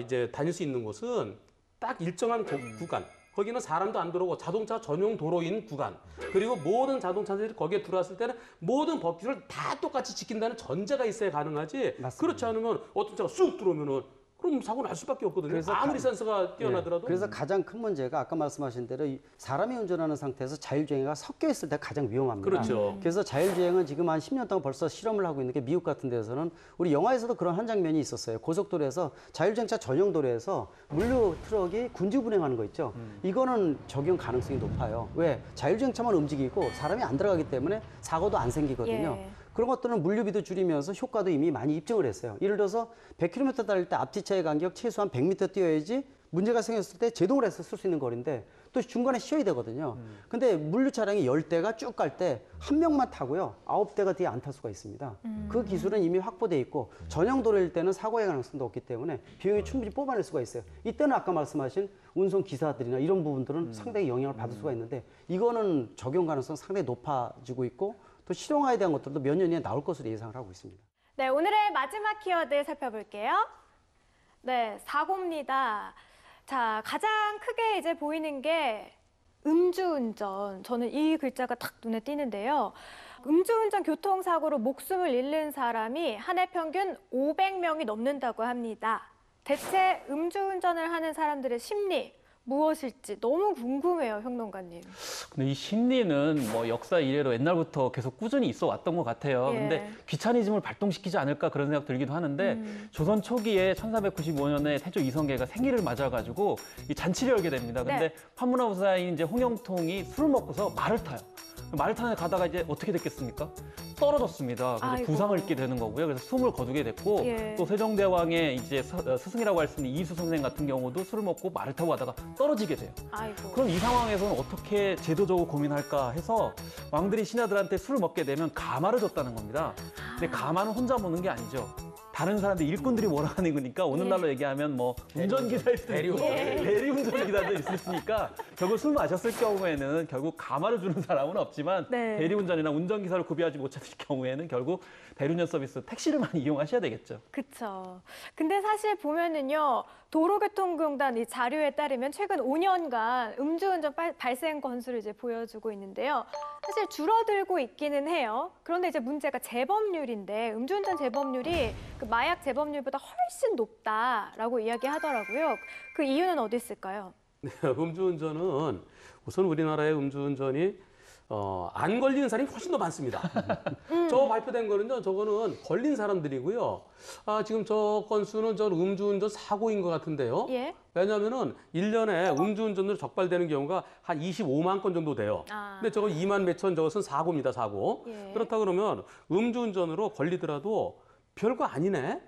이제 다닐 수 있는 곳은 딱 일정한 구간. 거기는 사람도 안 들어오고 자동차 전용 도로인 구간 그리고 모든 자동차들이 거기에 들어왔을 때는 모든 법규를 다 똑같이 지킨다는 전제가 있어야 가능하지 맞습니다. 그렇지 않으면 어떤 차가 쑥 들어오면은 그럼 사고 날 수밖에 없거든요. 그래서 아무리 센서가 뛰어나더라도. 그래서 가장 큰 문제가 아까 말씀하신 대로 이 사람이 운전하는 상태에서 자율주행가 섞여 있을 때 가장 위험합니다. 그렇죠. 그래서 자율주행은 지금 한 10년 동안 벌써 실험을 하고 있는 게 미국 같은 데서는 우리 영화에서도 그런 한 장면이 있었어요. 고속도로에서 자율주행차 전용 도로에서 물류 트럭이 군지불행하는 거 있죠. 이거는 적용 가능성이 높아요. 왜? 자율주행차만 움직이고 사람이 안 들어가기 때문에 사고도 안 생기거든요. 예. 그런 것들은 물류비도 줄이면서 효과도 이미 많이 입증을 했어요. 예를 들어서 100km 달릴 때 앞뒤차의 간격 최소한 100m 뛰어야지 문제가 생겼을 때 제동을 해서 쓸 수 있는 거리인데 또 중간에 쉬어야 되거든요. 근데 물류 차량이 10대가 쭉 갈 때 한 명만 타고요. 9대가 뒤에 안 탈 수가 있습니다. 그 기술은 이미 확보돼 있고 전용 도로일 때는 사고의 가능성도 없기 때문에 비용이 충분히 뽑아낼 수가 있어요. 이때는 아까 말씀하신 운송 기사들이나 이런 부분들은 상당히 영향을 받을 수가 있는데 이거는 적용 가능성 상당히 높아지고 있고 또 실용화에 대한 것들도 몇 년 뒤에 나올 것으로 예상을 하고 있습니다. 네, 오늘의 마지막 키워드 살펴볼게요. 네, 사고입니다. 자, 가장 크게 이제 보이는 게 음주운전. 저는 이 글자가 딱 눈에 띄는데요. 음주운전 교통사고로 목숨을 잃는 사람이 한 해 평균 500명이 넘는다고 합니다. 대체 음주운전을 하는 사람들의 심리 무엇일지 너무 궁금해요, 평론가님. 근데 이 심리는 뭐 역사 이래로 옛날부터 계속 꾸준히 있어 왔던 것 같아요. 예. 근데 귀차니즘을 발동시키지 않을까 그런 생각 들기도 하는데 조선 초기에 1495년에 태조 이성계가 생일을 맞아가지고 이 잔치를 열게 됩니다. 근데 네. 판문화무사인 이제 홍영통이 술을 먹고서 말을 타요. 말을 타는 가다가 이제 어떻게 됐겠습니까? 떨어졌습니다. 그래서 아이고. 부상을 입게 되는 거고요. 그래서 숨을 거두게 됐고 예. 또 세종대왕의 이제 스승이라고 할 수 있는 이수 선생 같은 경우도 술을 먹고 말을 타고 가다가 떨어지게 돼요. 아이고. 그럼 이 상황에서는 어떻게 제도적으로 고민할까 해서 왕들이 신하들한테 술을 먹게 되면 가마를 줬다는 겁니다. 근데 가마는 혼자 먹는 게 아니죠. 다른 사람들 일꾼들이 뭐라 하는 거니까 오늘날로 얘기하면 뭐 운전기사일 수도 있고 대리운전기사도 있으니까 결국 술 마셨을 경우에는 결국 가마를 주는 사람은 없지만 네. 대리운전이나 운전기사를 구비하지 못하실 경우에는 결국 대리운전 서비스 택시를 많이 이용하셔야 되겠죠. 그쵸. 근데 사실 보면은요, 도로교통공단 이 자료에 따르면 최근 5년간 음주운전 발생 건수를 이제 보여주고 있는데요. 사실 줄어들고 있기는 해요. 그런데 이제 문제가 재범률인데 음주운전 재범률이 그 마약 재범률보다 훨씬 높다라고 이야기하더라고요. 그 이유는 어디 있을까요? 네, 음주운전은 우선 우리나라의 음주운전이 안 걸리는 사람이 훨씬 더 많습니다. 저 발표된 거는요, 저거는 걸린 사람들이고요. 지금 저 건수는 저 음주운전 사고인 것 같은데요. 예. 왜냐하면은 1년에 음주운전으로 적발되는 경우가 한 25만 건 정도 돼요. 근데 저거 2만 몇천 저것은 사고입니다, 사고. 예. 그렇다 그러면 음주운전으로 걸리더라도 별거 아니네.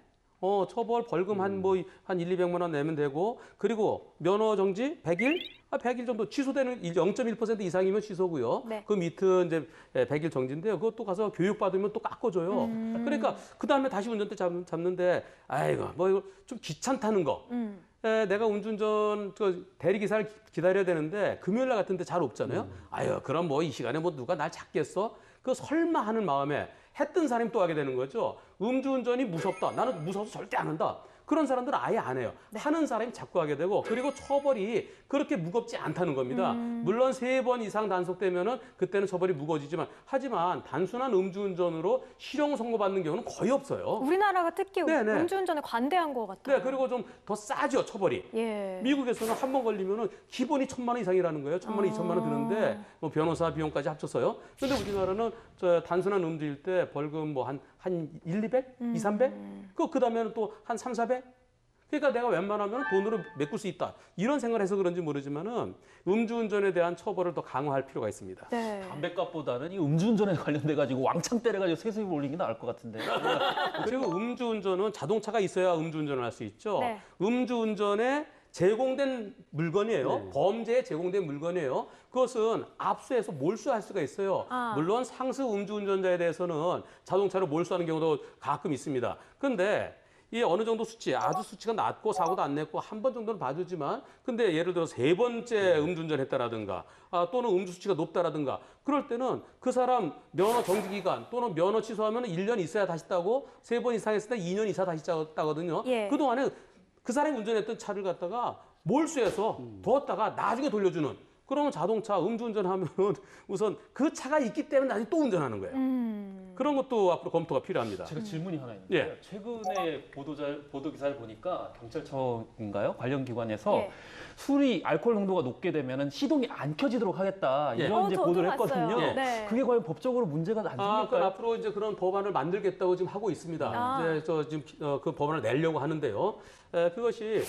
처벌 벌금 한 1,200만 원 내면 되고, 그리고 면허 정지 100일? 100일 정도 취소되는 0.1% 이상이면 취소고요. 네. 그 밑은 이제 100일 정지인데요. 그것도 가서 교육받으면 또 깎아줘요. 그러니까 그 다음에 다시 운전대 잡는데, 아이고, 뭐 이거 좀 귀찮다는 거. 내가 음주운전 대리기사를 기다려야 되는데 금요일 날 같은 데 잘 없잖아요. 아유, 그럼 뭐 이 시간에 뭐 누가 날 잡겠어? 그 설마 하는 마음에 했던 사람이 또 하게 되는 거죠. 음주운전이 무섭다. 나는 무서워서 절대 안 한다. 그런 사람들은 아예 안 해요. 하는 사람이 자꾸 하게 되고, 그리고 처벌이 그렇게 무겁지 않다는 겁니다. 물론 3번 이상 단속되면은 그때는 처벌이 무거워지지만, 하지만 단순한 음주운전으로 실형 선고받는 경우는 거의 없어요. 우리나라가 특히 네네. 음주운전에 관대한 것 같아요. 네, 그리고 좀 더 싸죠, 처벌이. 예. 미국에서는 한 번 걸리면은 기본이 1,000만 원 이상이라는 거예요. 1,000만 원, 2,000만 원 드는데 뭐 변호사 비용까지 합쳐서요. 그런데 우리나라는 저 단순한 음주일 때 벌금 뭐 한 1, 200? 2, 300? 그 다음에는 또 한 3, 400? 그러니까 내가 웬만하면 돈으로 메꿀 수 있다. 이런 생각을 해서 그런지 모르지만은 음주운전에 대한 처벌을 더 강화할 필요가 있습니다. 네. 담배값보다는 이 음주운전에 관련돼 가지고 왕창 때려가지고 세수입 올리는 게 나을 것 같은데. 그리고 음주운전은 자동차가 있어야 음주운전을 할 수 있죠. 네. 음주운전에 제공된 물건이에요. 네. 범죄에 제공된 물건이에요. 그것은 압수해서 몰수할 수가 있어요. 물론 상습 음주운전자에 대해서는 자동차를 몰수하는 경우도 가끔 있습니다. 그런데 이 어느 정도 수치, 아주 수치가 낮고 사고도 안 냈고 한 번 정도는 봐주지만, 근데 예를 들어 3번째 음주운전 했다라든가, 또는 음주 수치가 높다라든가, 그럴 때는 그 사람 면허 정지 기간 또는 면허 취소하면 1년 있어야 다시 따고, 3번 이상 했을 때 2년 이상 다시 따거든요. 예. 그동안에 그 사람이 운전했던 차를 갖다가 몰수해서 뒀다가 나중에 돌려주는, 그러면 자동차 음주운전하면 우선 그 차가 있기 때문에 나중에 또 운전하는 거예요. 그런 것도 앞으로 검토가 필요합니다. 제가 질문이 하나 있는데 예. 최근에 보도 기사를 보니까 경찰청인가요? 관련 기관에서 예. 술이 알코올 농도가 높게 되면은 시동이 안 켜지도록 하겠다 이런 이제 저도 보도를 봤어요. 했거든요. 네. 그게 과연 법적으로 문제가 안 그건 생길까요? 앞으로 이제 그런 법안을 만들겠다고 지금 하고 있습니다. 이제 저 지금 그 법안을 내려고 하는데요. 그것이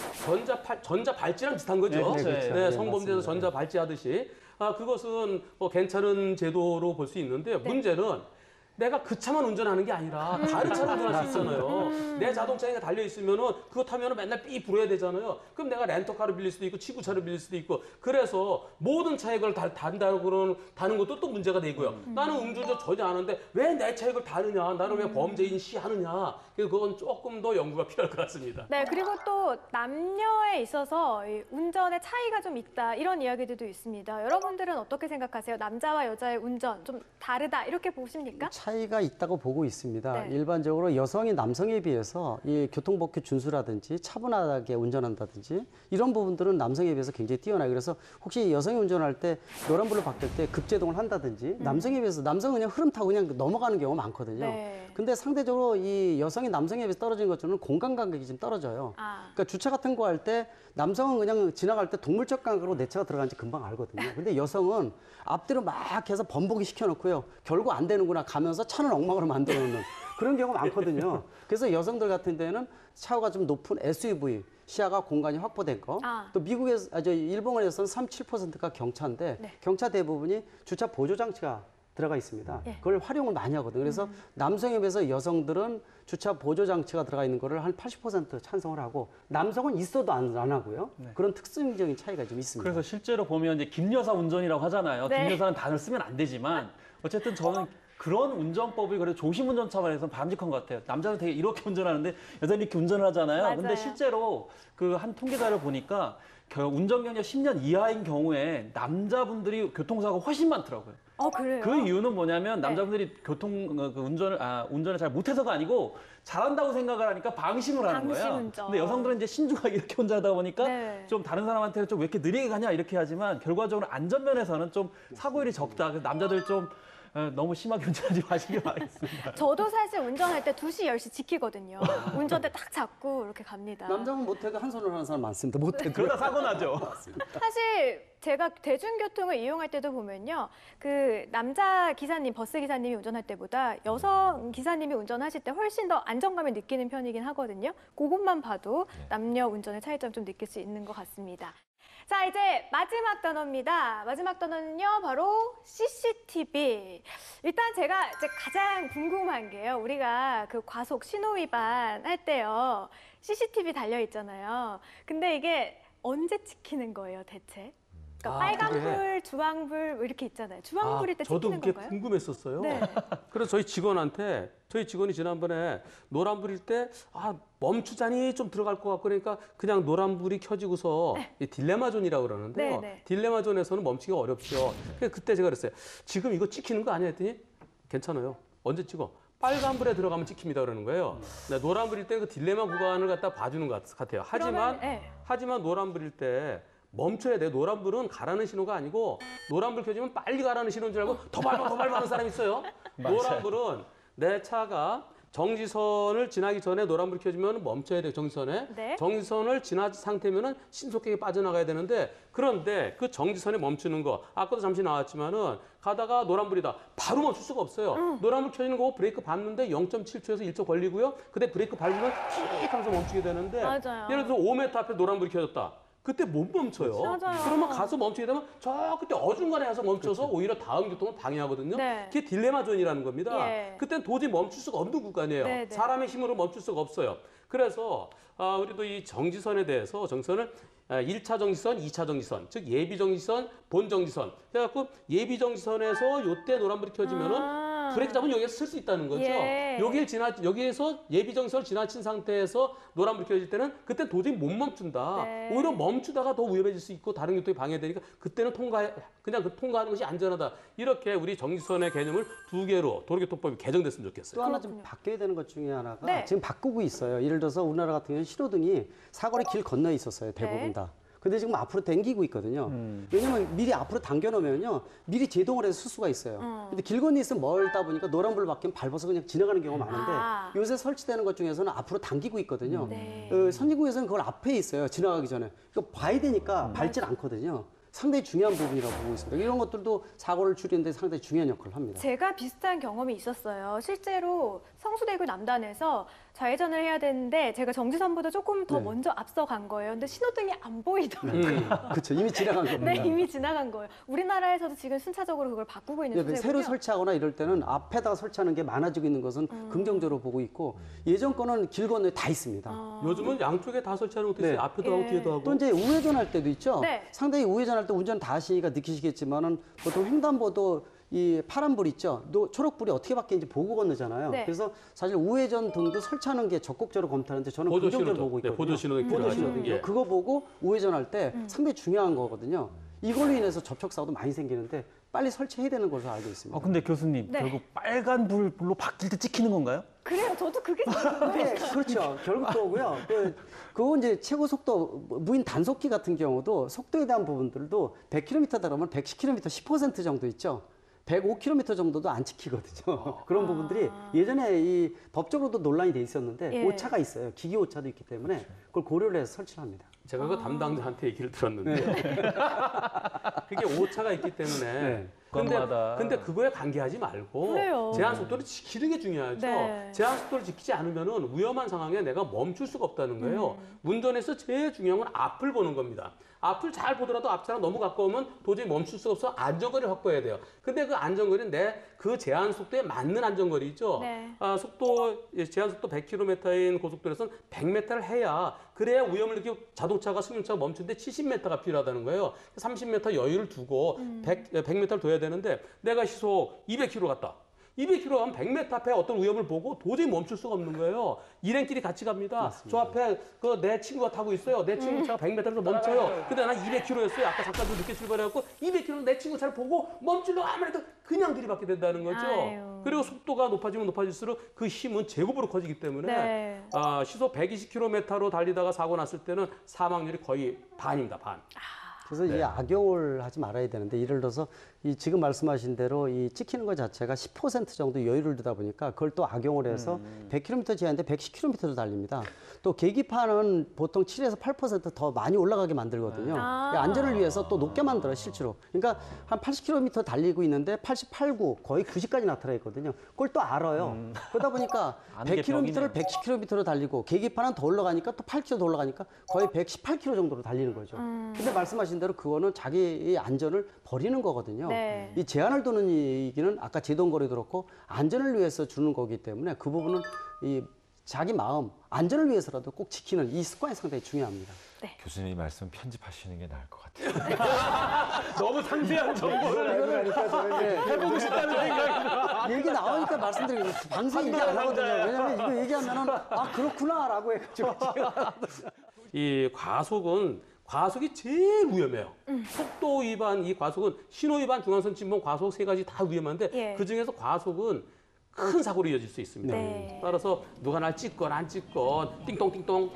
전자 발찌랑 비슷한 거죠. 네, 그렇죠. 네, 네, 성범죄에서 맞습니다. 전자 발찌 하듯이 그것은 괜찮은 제도로 볼 수 있는데 문제는 내가 그 차만 운전하는 게 아니라 다른 차를 운전할 수 있잖아요. 내 자동차에 달려 있으면은 그거 타면은 맨날 삐 불어야 되잖아요. 그럼 내가 렌터카를 빌릴 수도 있고 지구차를 빌릴 수도 있고 그래서 모든 차에 그걸 다는 것도 또 문제가 되고요. 나는 음주운전 전혀 안 하는데 왜 내 차에 그걸 다느냐? 나는 왜 범죄인 시 하느냐? 그래서 그건 조금 더 연구가 필요할 것 같습니다. 네, 그리고 또 남녀에 있어서 이 운전의 차이가 좀 있다 이런 이야기들도 있습니다. 여러분들은 어떻게 생각하세요? 남자와 여자의 운전 좀 다르다 이렇게 보십니까? 차이가 있다고 보고 있습니다. 네. 일반적으로 여성이 남성에 비해서 이 교통법규 준수라든지 차분하게 운전한다든지 이런 부분들은 남성에 비해서 굉장히 뛰어나요. 그래서 혹시 여성이 운전할 때 노란불로 바뀔 때 급제동을 한다든지 남성에 비해서 남성은 그냥 흐름 타고 그냥 넘어가는 경우가 많거든요. 네. 근데 상대적으로 이 여성이 남성에 비해서 떨어진 것처럼 공간 간격이 좀 떨어져요. 그러니까 주차 같은 거 할 때 남성은 그냥 지나갈 때 동물적 간격으로 내 차가 들어간지 금방 알거든요. 근데 여성은 앞뒤로 막 해서 번복이 시켜놓고요. 결국 안 되는구나 가면서 차는 엉망으로 만들어 놓는 그런 경우가 많거든요. 그래서 여성들 같은 데는 차가 좀 높은 SUV, 시야가 공간이 확보된 거. 또 일본에서는 37%가 경차인데 네. 경차 대부분이 주차 보조 장치가 들어가 있습니다. 예. 그걸 활용을 많이 하거든요. 그래서 남성에 비해서 여성들은 주차 보조 장치가 들어가 있는 거를 한 80% 찬성을 하고 남성은 있어도 안 하고요. 그런 특징적인 차이가 좀 있습니다. 그래서 실제로 보면 이제 김여사 운전이라고 하잖아요. 네. 김여사는 단어를 쓰면 안 되지만 어쨌든 저는 그런 운전법이 그래도 조심 운전 차원에서는 바람직한 것 같아요. 남자는 되게 이렇게 운전하는데 여자는 이렇게 운전을 하잖아요. 맞아요. 근데 실제로 그 한 통계자를 보니까 운전 경력 10년 이하인 경우에 남자분들이 교통사고가 훨씬 많더라고요. 그래요? 그 이유는 뭐냐면 남자분들이 운전을 잘 못해서가 아니고 잘한다고 생각을 하니까 방심을 하는 방심 거예요. 운전. 근데 여성들은 이제 신중하게 이렇게 운전하다 보니까 네. 좀 다른 사람한테는 좀 왜 이렇게 느리게 가냐 이렇게 하지만 결과적으로 안전면에서는 좀 사고율이 적다. 그래서 남자들 좀 너무 심하게 운전하지 마시기 바라겠습니다. 저도 사실 운전할 때 2시, 10시 지키거든요. 운전대 딱 잡고 이렇게 갑니다. 남자는 못해도 한 손으로 하는 사람 많습니다. 못해도. 그러다 사고 나죠. 사실 제가 대중교통을 이용할 때도 보면요. 그 남자 기사님, 버스 기사님이 운전할 때보다 여성 기사님이 운전하실 때 훨씬 더 안정감을 느끼는 편이긴 하거든요. 그것만 봐도 남녀 운전의 차이점 좀 느낄 수 있는 것 같습니다. 자, 이제 마지막 단어입니다. 마지막 단어는요, 바로 CCTV. 일단 제가 이제 가장 궁금한 게요, 우리가 그 과속 신호 위반 할 때요, CCTV 달려 있잖아요. 근데 이게 언제 찍히는 거예요, 대체? 그러니까 빨간불, 주황불 뭐 이렇게 있잖아요. 주황불일 때 저도 찍히는 그게 건가요? 궁금했었어요. 네. 그래서 저희 직원이 지난번에 노란불일 때 멈추자니 좀 들어갈 것 같고 그러니까 그냥 노란불이 켜지고서 이 딜레마 존이라고 그러는데요. 네. 딜레마 존에서는 멈추기가 어렵죠. 그래서 그때 제가 그랬어요. 지금 이거 찍히는 거 아니야 했더니 괜찮아요. 언제 찍어? 빨간불에 들어가면 찍힙니다 그러는 거예요. 네, 노란불일 때 그 딜레마 구간을 갖다 봐주는 것 같아요. 그러면, 네. 하지만 노란불일 때 멈춰야 돼요. 노란불은 가라는 신호가 아니고 노란불 켜지면 빨리 가라는 신호인 줄 알고 더 밟아 하는 사람이 있어요. 노란불은 내 차가 정지선을 지나기 전에 노란불이 켜지면 멈춰야 돼요. 정지선에. 네. 정지선을 지난 상태면은 신속하게 빠져나가야 되는데 그런데 그 정지선에 멈추는 거 아까도 잠시 나왔지만은 가다가 노란불이다. 바로 멈출 수가 없어요. 노란불 켜지는 거 브레이크 밟는데 0.7초에서 1초 걸리고요. 근데 브레이크 밟으면 휙 하면서 멈추게 되는데 맞아요. 예를 들어 5m 앞에 노란불이 켜졌다. 그때 못 멈춰요. 맞아요. 그러면 가서 멈추게 되면 저 그때 어중간에 가서 멈춰서 오히려 다음 교통을 방해하거든요. 네. 그게 딜레마 존이라는 겁니다. 예. 그때는 도저히 멈출 수가 없는 구간이에요. 네. 사람의 힘으로 멈출 수가 없어요. 그래서 우리도 이 정지선에 대해서 정지선을 1차 정지선, 2차 정지선, 즉 예비 정지선, 본 정지선. 그래갖고 예비 정지선에서 요때 노란불이 켜지면은 브레이크 잡으면 여기에서 쓸 수 있다는 거죠. 예. 여기에서 예비 정지선을 지나친 상태에서 노란불이 켜질 때는 그때 도저히 못 멈춘다. 네. 오히려 멈추다가 더 위험해질 수 있고 다른 교통이 방해되니까 그때는 그냥 통과하는 것이 안전하다. 이렇게 우리 정지선의 개념을 2개로 도로교통법이 개정됐으면 좋겠어요. 또 하나 좀 바뀌어야 되는 것 중에 하나가 네. 지금 바꾸고 있어요. 예를 들어서 우리나라 같은 경우는 신호등이 사거리 길 건너에 있었어요. 대부분 네. 다. 근데 지금 앞으로 당기고 있거든요. 왜냐면 미리 앞으로 당겨놓으면요, 미리 제동을 해서 쓸 수가 있어요. 근데 길 건너 있으면 멀다 보니까 노란불 바뀌면 밟아서 그냥 지나가는 경우가 많은데 아. 요새 설치되는 것 중에서는 앞으로 당기고 있거든요. 네. 선진국에서는 그걸 앞에 있어요. 지나가기 전에. 그거 봐야 되니까 밟질 않거든요. 상당히 중요한 부분이라고 보고 있습니다. 이런 것들도 사고를 줄이는데 상당히 중요한 역할을 합니다. 제가 비슷한 경험이 있었어요. 실제로 성수대교 남단에서 좌회전을 해야 되는데 제가 정지선보다 조금 더 네. 먼저 앞서간 거예요. 근데 신호등이 안 보이더라고요. 그렇죠. 이미 지나간 겁니다. 네, 이미 지나간 거예요. 우리나라에서도 지금 순차적으로 그걸 바꾸고 있는 네, 추세고요. 새로 설치하거나 이럴 때는 앞에다가 설치하는 게 많아지고 있는 것은 긍정적으로 보고 있고 예전 거는 길 건너에 다 있습니다. 요즘은 양쪽에 다 설치하는 것도 있어요. 네. 앞에도 하고 예. 뒤에도 하고. 또 이제 우회전할 때도 있죠. 네. 상당히 우회전할 때 운전 다 하시니까 느끼시겠지만은 보통 횡단보도 이 파란불 있죠. 초록불이 어떻게 바뀌는지 보고 건너잖아요. 네. 그래서 사실 우회전 등도 설치하는 게 적극적으로 검토하는데 저는 보조 긍정적으로 신호등. 보고 네, 있거든요. 보조 신호등 보조 필요하죠. 신호등이요. 예. 그거 보고 우회전할 때 상당히 중요한 거거든요. 이걸로 인해서 접촉사고도 많이 생기는데 빨리 설치해야 되는 것으로 알고 있습니다. 근데 교수님, 네. 결국 빨간 불로 바뀔 때 찍히는 건가요? 그래요. 저도 그게 네, 그렇죠. 결국 그거고요. 그거 이제 최고 속도 무인 단속기 같은 경우도 속도에 대한 부분들도 100km다 그러면 110km 10% 정도 있죠. 105km 정도도 안 지키거든요. 그런 부분들이 예전에 이 법적으로도 논란이 돼 있었는데 예. 오차가 있어요. 기기 오차도 있기 때문에 그걸 고려를 해서 설치를 합니다. 제가 그 담당자한테 얘기를 들었는데 그게 오차가 있기 때문에 네. 건마다. 근데 그거에 관계하지 말고 그래요. 제한 속도를 지키는 게 중요하죠. 네. 제한 속도를 지키지 않으면은 위험한 상황에 내가 멈출 수가 없다는 거예요. 운전에서 제일 중요한 건 앞을 보는 겁니다. 앞을 잘 보더라도 앞차랑 너무 가까우면 도저히 멈출 수가 없어 안전거리를 확보해야 돼요. 근데 그 안전거리는 내 그 제한 속도에 맞는 안전거리 있죠. 네. 제한 속도 100km인 고속도로에서는 100m를 해야 그래야 위험을 느끼고 자동차가 승용차가 멈추는데 70m가 필요하다는 거예요. 30m 여유를 두고 100m를 둬야 되는데 내가 시속 200km 갔다. 200km 하면 100m 앞에 어떤 위험을 보고 도저히 멈출 수가 없는 거예요. 일행끼리 같이 갑니다. 저 앞에 내 친구가 타고 있어요. 내 친구 차가 100m에서 멈춰요. 근데 난 200km였어요. 아까 잠깐 좀 늦게 출발해갖고 200km 내 친구 차를 보고 멈추려고 하면 그냥 들이받게 된다는 거죠. 아유. 그리고 속도가 높아지면 높아질수록 그 힘은 제곱으로 커지기 때문에 네. 시속 120km로 달리다가 사고 났을 때는 사망률이 거의 반입니다. 반. 그래서 이 악용을 하지 말아야 되는데 예를 들어서 이 지금 말씀하신 대로 이 찍히는 것 자체가 10% 정도 여유를 두다 보니까 그걸 또 악용을 해서 100km 제한인데 110km로 달립니다. 또 계기판은 보통 7에서 8%더 많이 올라가게 만들거든요. 아. 안전을 위해서 또 높게 만들어요, 실제로. 그러니까 한 80km 달리고 있는데 88, 9, 거의 90까지 나타나 있거든요. 그걸 또 알아요. 그러다 보니까 아는 게 100km를 병이네요. 110km로 달리고 계기판은 더 올라가니까 또 8km 더 올라가니까 거의 118km 정도로 달리는 거죠. 근데 말씀하신 대로 그거는 자기의 안전을 버리는 거거든요. 네. 이 제한을 두는 얘기는 아까 제동거리도 그렇고 안전을 위해서 주는 거기 때문에 그 부분은 이 자기 마음, 안전을 위해서라도 꼭 지키는 이 습관이 상당히 중요합니다. 교수님이 말씀 편집하시는 게 나을 것 같아요. 너무 상세한 정보를 해보고 싶다는 생각이 얘기 나오니까 말씀드리고 방송 얘기 안 하거든요. 왜냐면 이거 얘기하면은 아 그렇구나라고 해가지고 이 과속이 제일 위험해요. 속도 위반, 이 과속은 신호 위반, 중앙선 침범, 과속 세 가지 다 위험한데 예. 그 중에서 과속은 큰 사고로 이어질 수 있습니다. 네. 따라서 누가 날 찍건 안 찍건 띵똥띵똥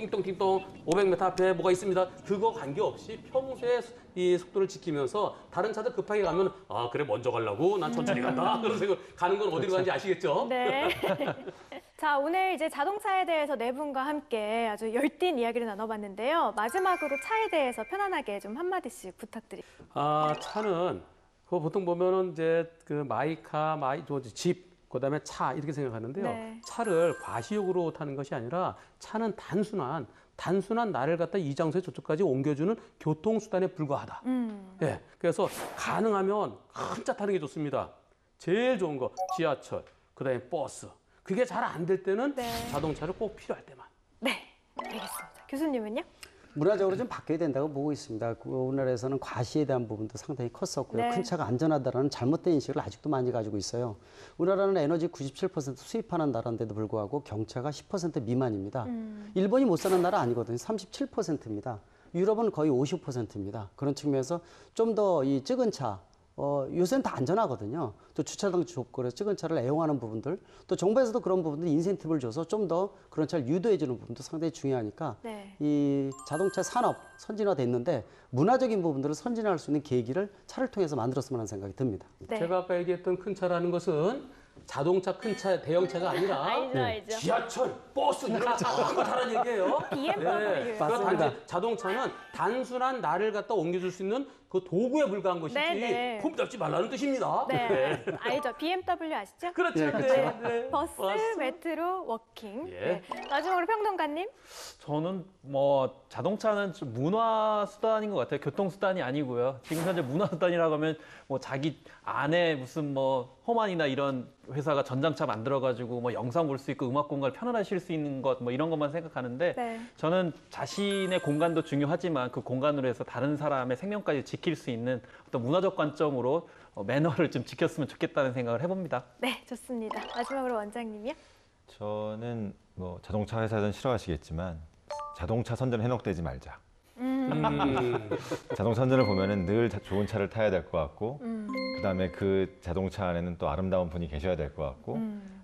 500m 앞에 뭐가 있습니다. 그거 관계없이 평소에 이 속도를 지키면서 다른 차들 급하게 가면 아 그래 먼저 가려고 난 천천히 간다. 그런 생각 가는 건 어디로 가는지 아시겠죠? 네. 자, 오늘 이제 자동차에 대해서 네 분과 함께 아주 열띤 이야기를 나눠봤는데요. 마지막으로 차에 대해서 편안하게 좀 한마디씩 부탁드립니다. 차는 그 보통 보면은 이제 그 집 그다음에 차 이렇게 생각하는데요. 네. 차를 과시욕으로 타는 것이 아니라 차는 단순한 나를 갖다 이 장소에 저쪽까지 옮겨주는 교통수단에 불과하다. 예, 그래서 가능하면 큰 차 타는 게 좋습니다. 제일 좋은 거 지하철, 그다음에 버스. 그게 잘 안 될 때는 네. 자동차를 꼭 필요할 때만. 네, 알겠습니다. 교수님은요? 문화적으로 좀 바뀌어야 된다고 보고 있습니다. 우리나라에서는 과시에 대한 부분도 상당히 컸었고요. 네. 큰 차가 안전하다라는 잘못된 인식을 아직도 많이 가지고 있어요. 우리나라는 에너지 97% 수입하는 나라인데도 불구하고 경차가 10% 미만입니다. 일본이 못 사는 나라 아니거든요. 37%입니다. 유럽은 거의 50%입니다. 그런 측면에서 좀 더 이 적은 차, 요새는 다 안전하거든요. 또 주차장 조건에서 찍은 차를 애용하는 부분들, 또 정부에서도 그런 부분들 인센티브를 줘서 좀 더 그런 차를 유도해주는 부분도 상당히 중요하니까 네. 이 자동차 산업 선진화됐는데 문화적인 부분들을 선진화할 수 있는 계기를 차를 통해서 만들었으면 하는 생각이 듭니다. 네. 제가 아까 얘기했던 큰 차라는 것은 자동차 큰 차, 대형 차가 아니라 알죠, 알죠. 지하철, 버스 이런 거 타는 얘기예요. BMW. 그러니까 맞습니다. 단지 자동차는 단순한 나를 갖다 옮겨줄 수 있는 그 도구에 불과한 것이지 네, 네. 폼 잡지 말라는 뜻입니다. 네, 알죠. BMW 아시죠? 그렇죠. 네, 네. 버스, 메트로, 워킹. 예. 네. 마지막으로 평론가님. 저는 뭐 자동차는 좀 문화 수단인 것 같아요. 교통 수단이 아니고요. 지금 현재 문화 수단이라고 하면 뭐 자기 안에 무슨 뭐 험한이나 이런 회사가 전장차 만들어가지고 뭐 영상 볼 수 있고 음악 공간을 편안하실 수 있는 것 뭐 이런 것만 생각하는데 네. 저는 자신의 공간도 중요하지만 그 공간으로 해서 다른 사람의 생명까지 지킬 수 있는 어떤 문화적 관점으로 매너를 좀 지켰으면 좋겠다는 생각을 해봅니다. 네, 좋습니다. 마지막으로 원장님이요. 저는 뭐 자동차 회사든 싫어하시겠지만 자동차 선전 해놓되지 말자. 자동차 선전을 보면은 늘 좋은 차를 타야 될 것 같고, 그다음에 그 자동차 안에는 또 아름다운 분이 계셔야 될 것 같고,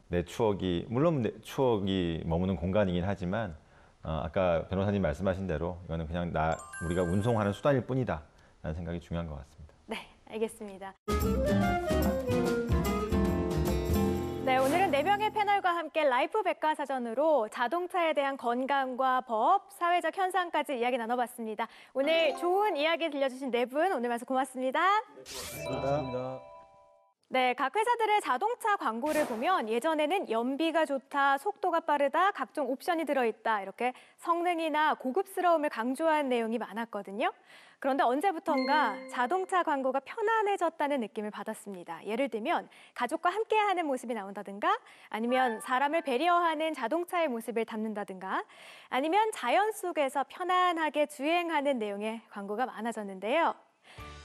내 추억이 물론 내 추억이 머무는 공간이긴 하지만 아까 변호사님 말씀하신 대로 이거는 그냥 우리가 운송하는 수단일 뿐이다라는 생각이 중요한 것 같습니다. 네, 알겠습니다. 네, 오늘은 4명의 패널과 함께 라이프 백과사전으로 자동차에 대한 건강과 법, 사회적 현상까지 이야기 나눠봤습니다. 오늘 좋은 이야기 들려주신 4분 오늘 말씀 고맙습니다. 감사합니다. 네, 각 회사들의 자동차 광고를 보면 예전에는 연비가 좋다, 속도가 빠르다, 각종 옵션이 들어있다 이렇게 성능이나 고급스러움을 강조한 내용이 많았거든요. 그런데 언제부턴가 자동차 광고가 편안해졌다는 느낌을 받았습니다. 예를 들면 가족과 함께하는 모습이 나온다든가 아니면 사람을 배려하는 자동차의 모습을 담는다든가 아니면 자연 속에서 편안하게 주행하는 내용의 광고가 많아졌는데요.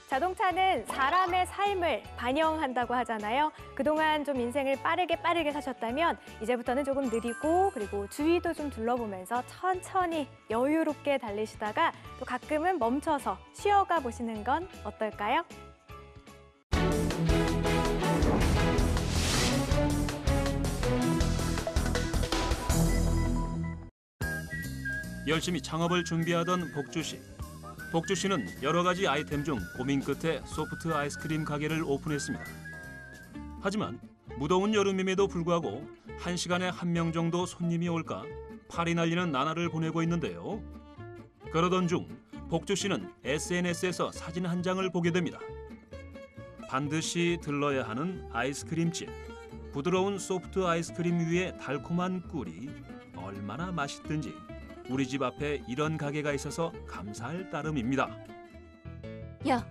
자동차는 사람의 삶을 반영한다고 하잖아요. 그동안 좀 인생을 빠르게 사셨다면 이제부터는 조금 느리고 그리고 주위도 좀 둘러보면서 천천히 여유롭게 달리시다가 또 가끔은 멈춰서 쉬어가 보시는 건 어떨까요? 열심히 창업을 준비하던 복주 씨. 복주 씨는 여러 가지 아이템 중 고민 끝에 소프트 아이스크림 가게를 오픈했습니다. 하지만 무더운 여름임에도 불구하고 1시간에 1명 정도 손님이 올까 팔이 날리는 나날을 보내고 있는데요. 그러던 중 복주 씨는 SNS에서 사진 한 장을 보게 됩니다. 반드시 들러야 하는 아이스크림집. 부드러운 소프트 아이스크림 위에 달콤한 꿀이 얼마나 맛있든지 우리 집 앞에 이런 가게가 있어서 감사할 따름입니다. 야,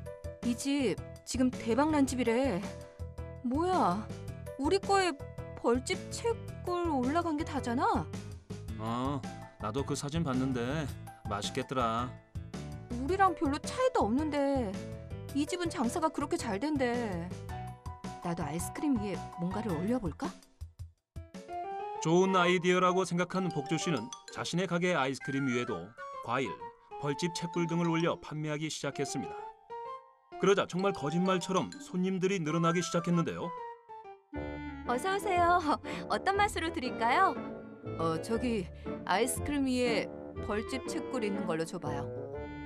이 집 지금 대박난 집이래. 뭐야, 우리 거에 벌집 채꿀 올라간 게 다잖아. 나도 그 사진 봤는데 맛있겠더라. 우리랑 별로 차이도 없는데 이 집은 장사가 그렇게 잘 된대. 나도 아이스크림 위에 뭔가를 올려볼까? 좋은 아이디어라고 생각한 복주 씨는 자신의 가게 아이스크림 위에도 과일, 벌집 채꿀 등을 올려 판매하기 시작했습니다. 그러자 정말 거짓말처럼 손님들이 늘어나기 시작했는데요. 어서 오세요. 어떤 맛으로 드릴까요? 저기 아이스크림 위에 벌집 채꿀 있는 걸로 줘봐요.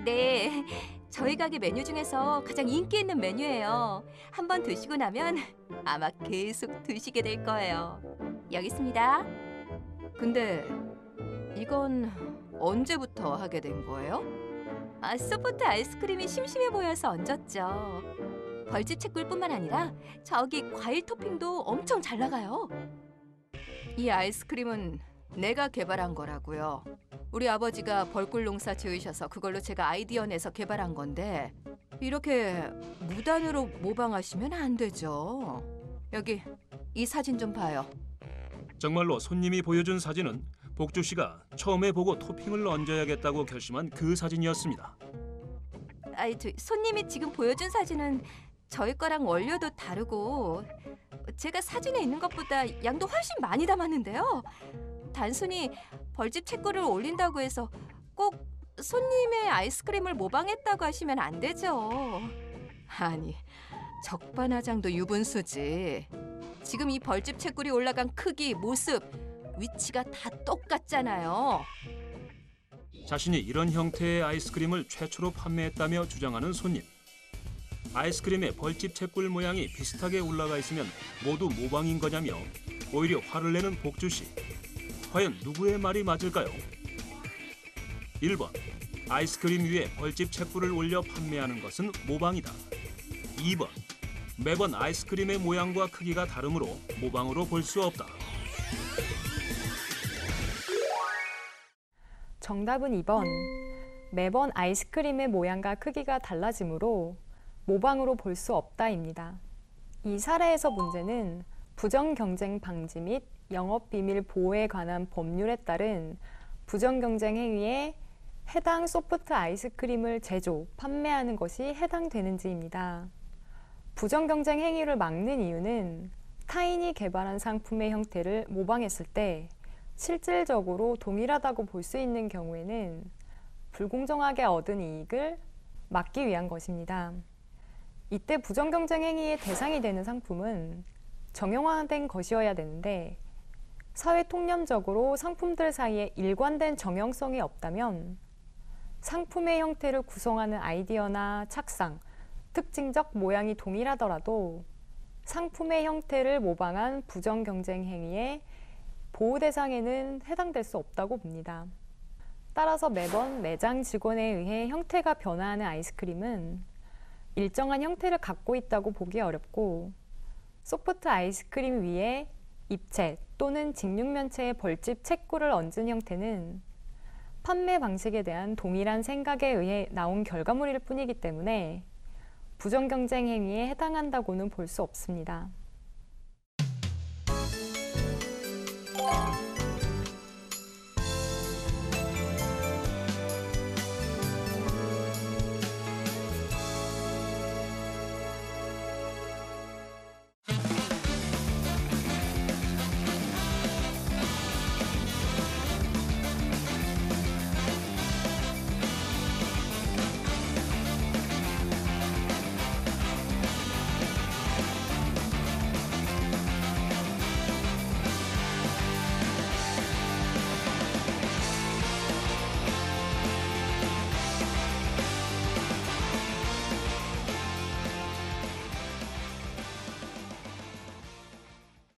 네, 저희 가게 메뉴 중에서 가장 인기 있는 메뉴예요. 한번 드시고 나면 아마 계속 드시게 될 거예요. 여기 있습니다. 근데 이건 언제부터 하게 된 거예요? 소프트 아이스크림이 심심해 보여서 얹었죠. 벌집 채꿀뿐만 아니라 저기 과일 토핑도 엄청 잘 나가요. 이 아이스크림은 내가 개발한 거라고요. 우리 아버지가 벌꿀 농사 지으셔서 그걸로 제가 아이디어 내서 개발한 건데 이렇게 무단으로 모방하시면 안 되죠. 여기 이 사진 좀 봐요. 정말로 손님이 보여준 사진은 복주 씨가 처음에 보고 토핑을 얹어야겠다고 결심한 그 사진이었습니다. 손님이 지금 보여준 사진은 저희 거랑 원료도 다르고 제가 사진에 있는 것보다 양도 훨씬 많이 담았는데요. 단순히 벌집 채꿀을 올린다고 해서 꼭 손님의 아이스크림을 모방했다고 하시면 안 되죠. 아니, 적반하장도 유분수지. 지금 이 벌집 채굴이 올라간 크기, 모습, 위치가 다 똑같잖아요. 자신이 이런 형태의 아이스크림을 최초로 판매했다며 주장하는 손님. 아이스크림의 벌집 채굴 모양이 비슷하게 올라가 있으면 모두 모방인 거냐며 오히려 화를 내는 복주 씨. 과연 누구의 말이 맞을까요? 1번. 아이스크림 위에 벌집 채굴을 올려 판매하는 것은 모방이다. 2번. 매번 아이스크림의 모양과 크기가 다르므로 모방으로 볼 수 없다. 정답은 2번. 매번 아이스크림의 모양과 크기가 달라지므로 모방으로 볼 수 없다입니다. 이 사례에서 문제는 부정경쟁 방지 및 영업비밀 보호에 관한 법률에 따른 부정경쟁 행위에 해당 소프트 아이스크림을 제조, 판매하는 것이 해당되는지입니다. 부정경쟁 행위를 막는 이유는 타인이 개발한 상품의 형태를 모방했을 때 실질적으로 동일하다고 볼 수 있는 경우에는 불공정하게 얻은 이익을 막기 위한 것입니다. 이때 부정경쟁 행위의 대상이 되는 상품은 정형화된 것이어야 되는데 사회 통념적으로 상품들 사이에 일관된 정형성이 없다면 상품의 형태를 구성하는 아이디어나 착상, 특징적 모양이 동일하더라도 상품의 형태를 모방한 부정경쟁 행위의 보호 대상에는 해당될 수 없다고 봅니다. 따라서 매번 매장 직원에 의해 형태가 변화하는 아이스크림은 일정한 형태를 갖고 있다고 보기 어렵고 소프트 아이스크림 위에 입체 또는 직육면체의 벌집 채굴을 얹은 형태는 판매 방식에 대한 동일한 생각에 의해 나온 결과물일 뿐이기 때문에 부정경쟁 행위에 해당한다고는 볼 수 없습니다.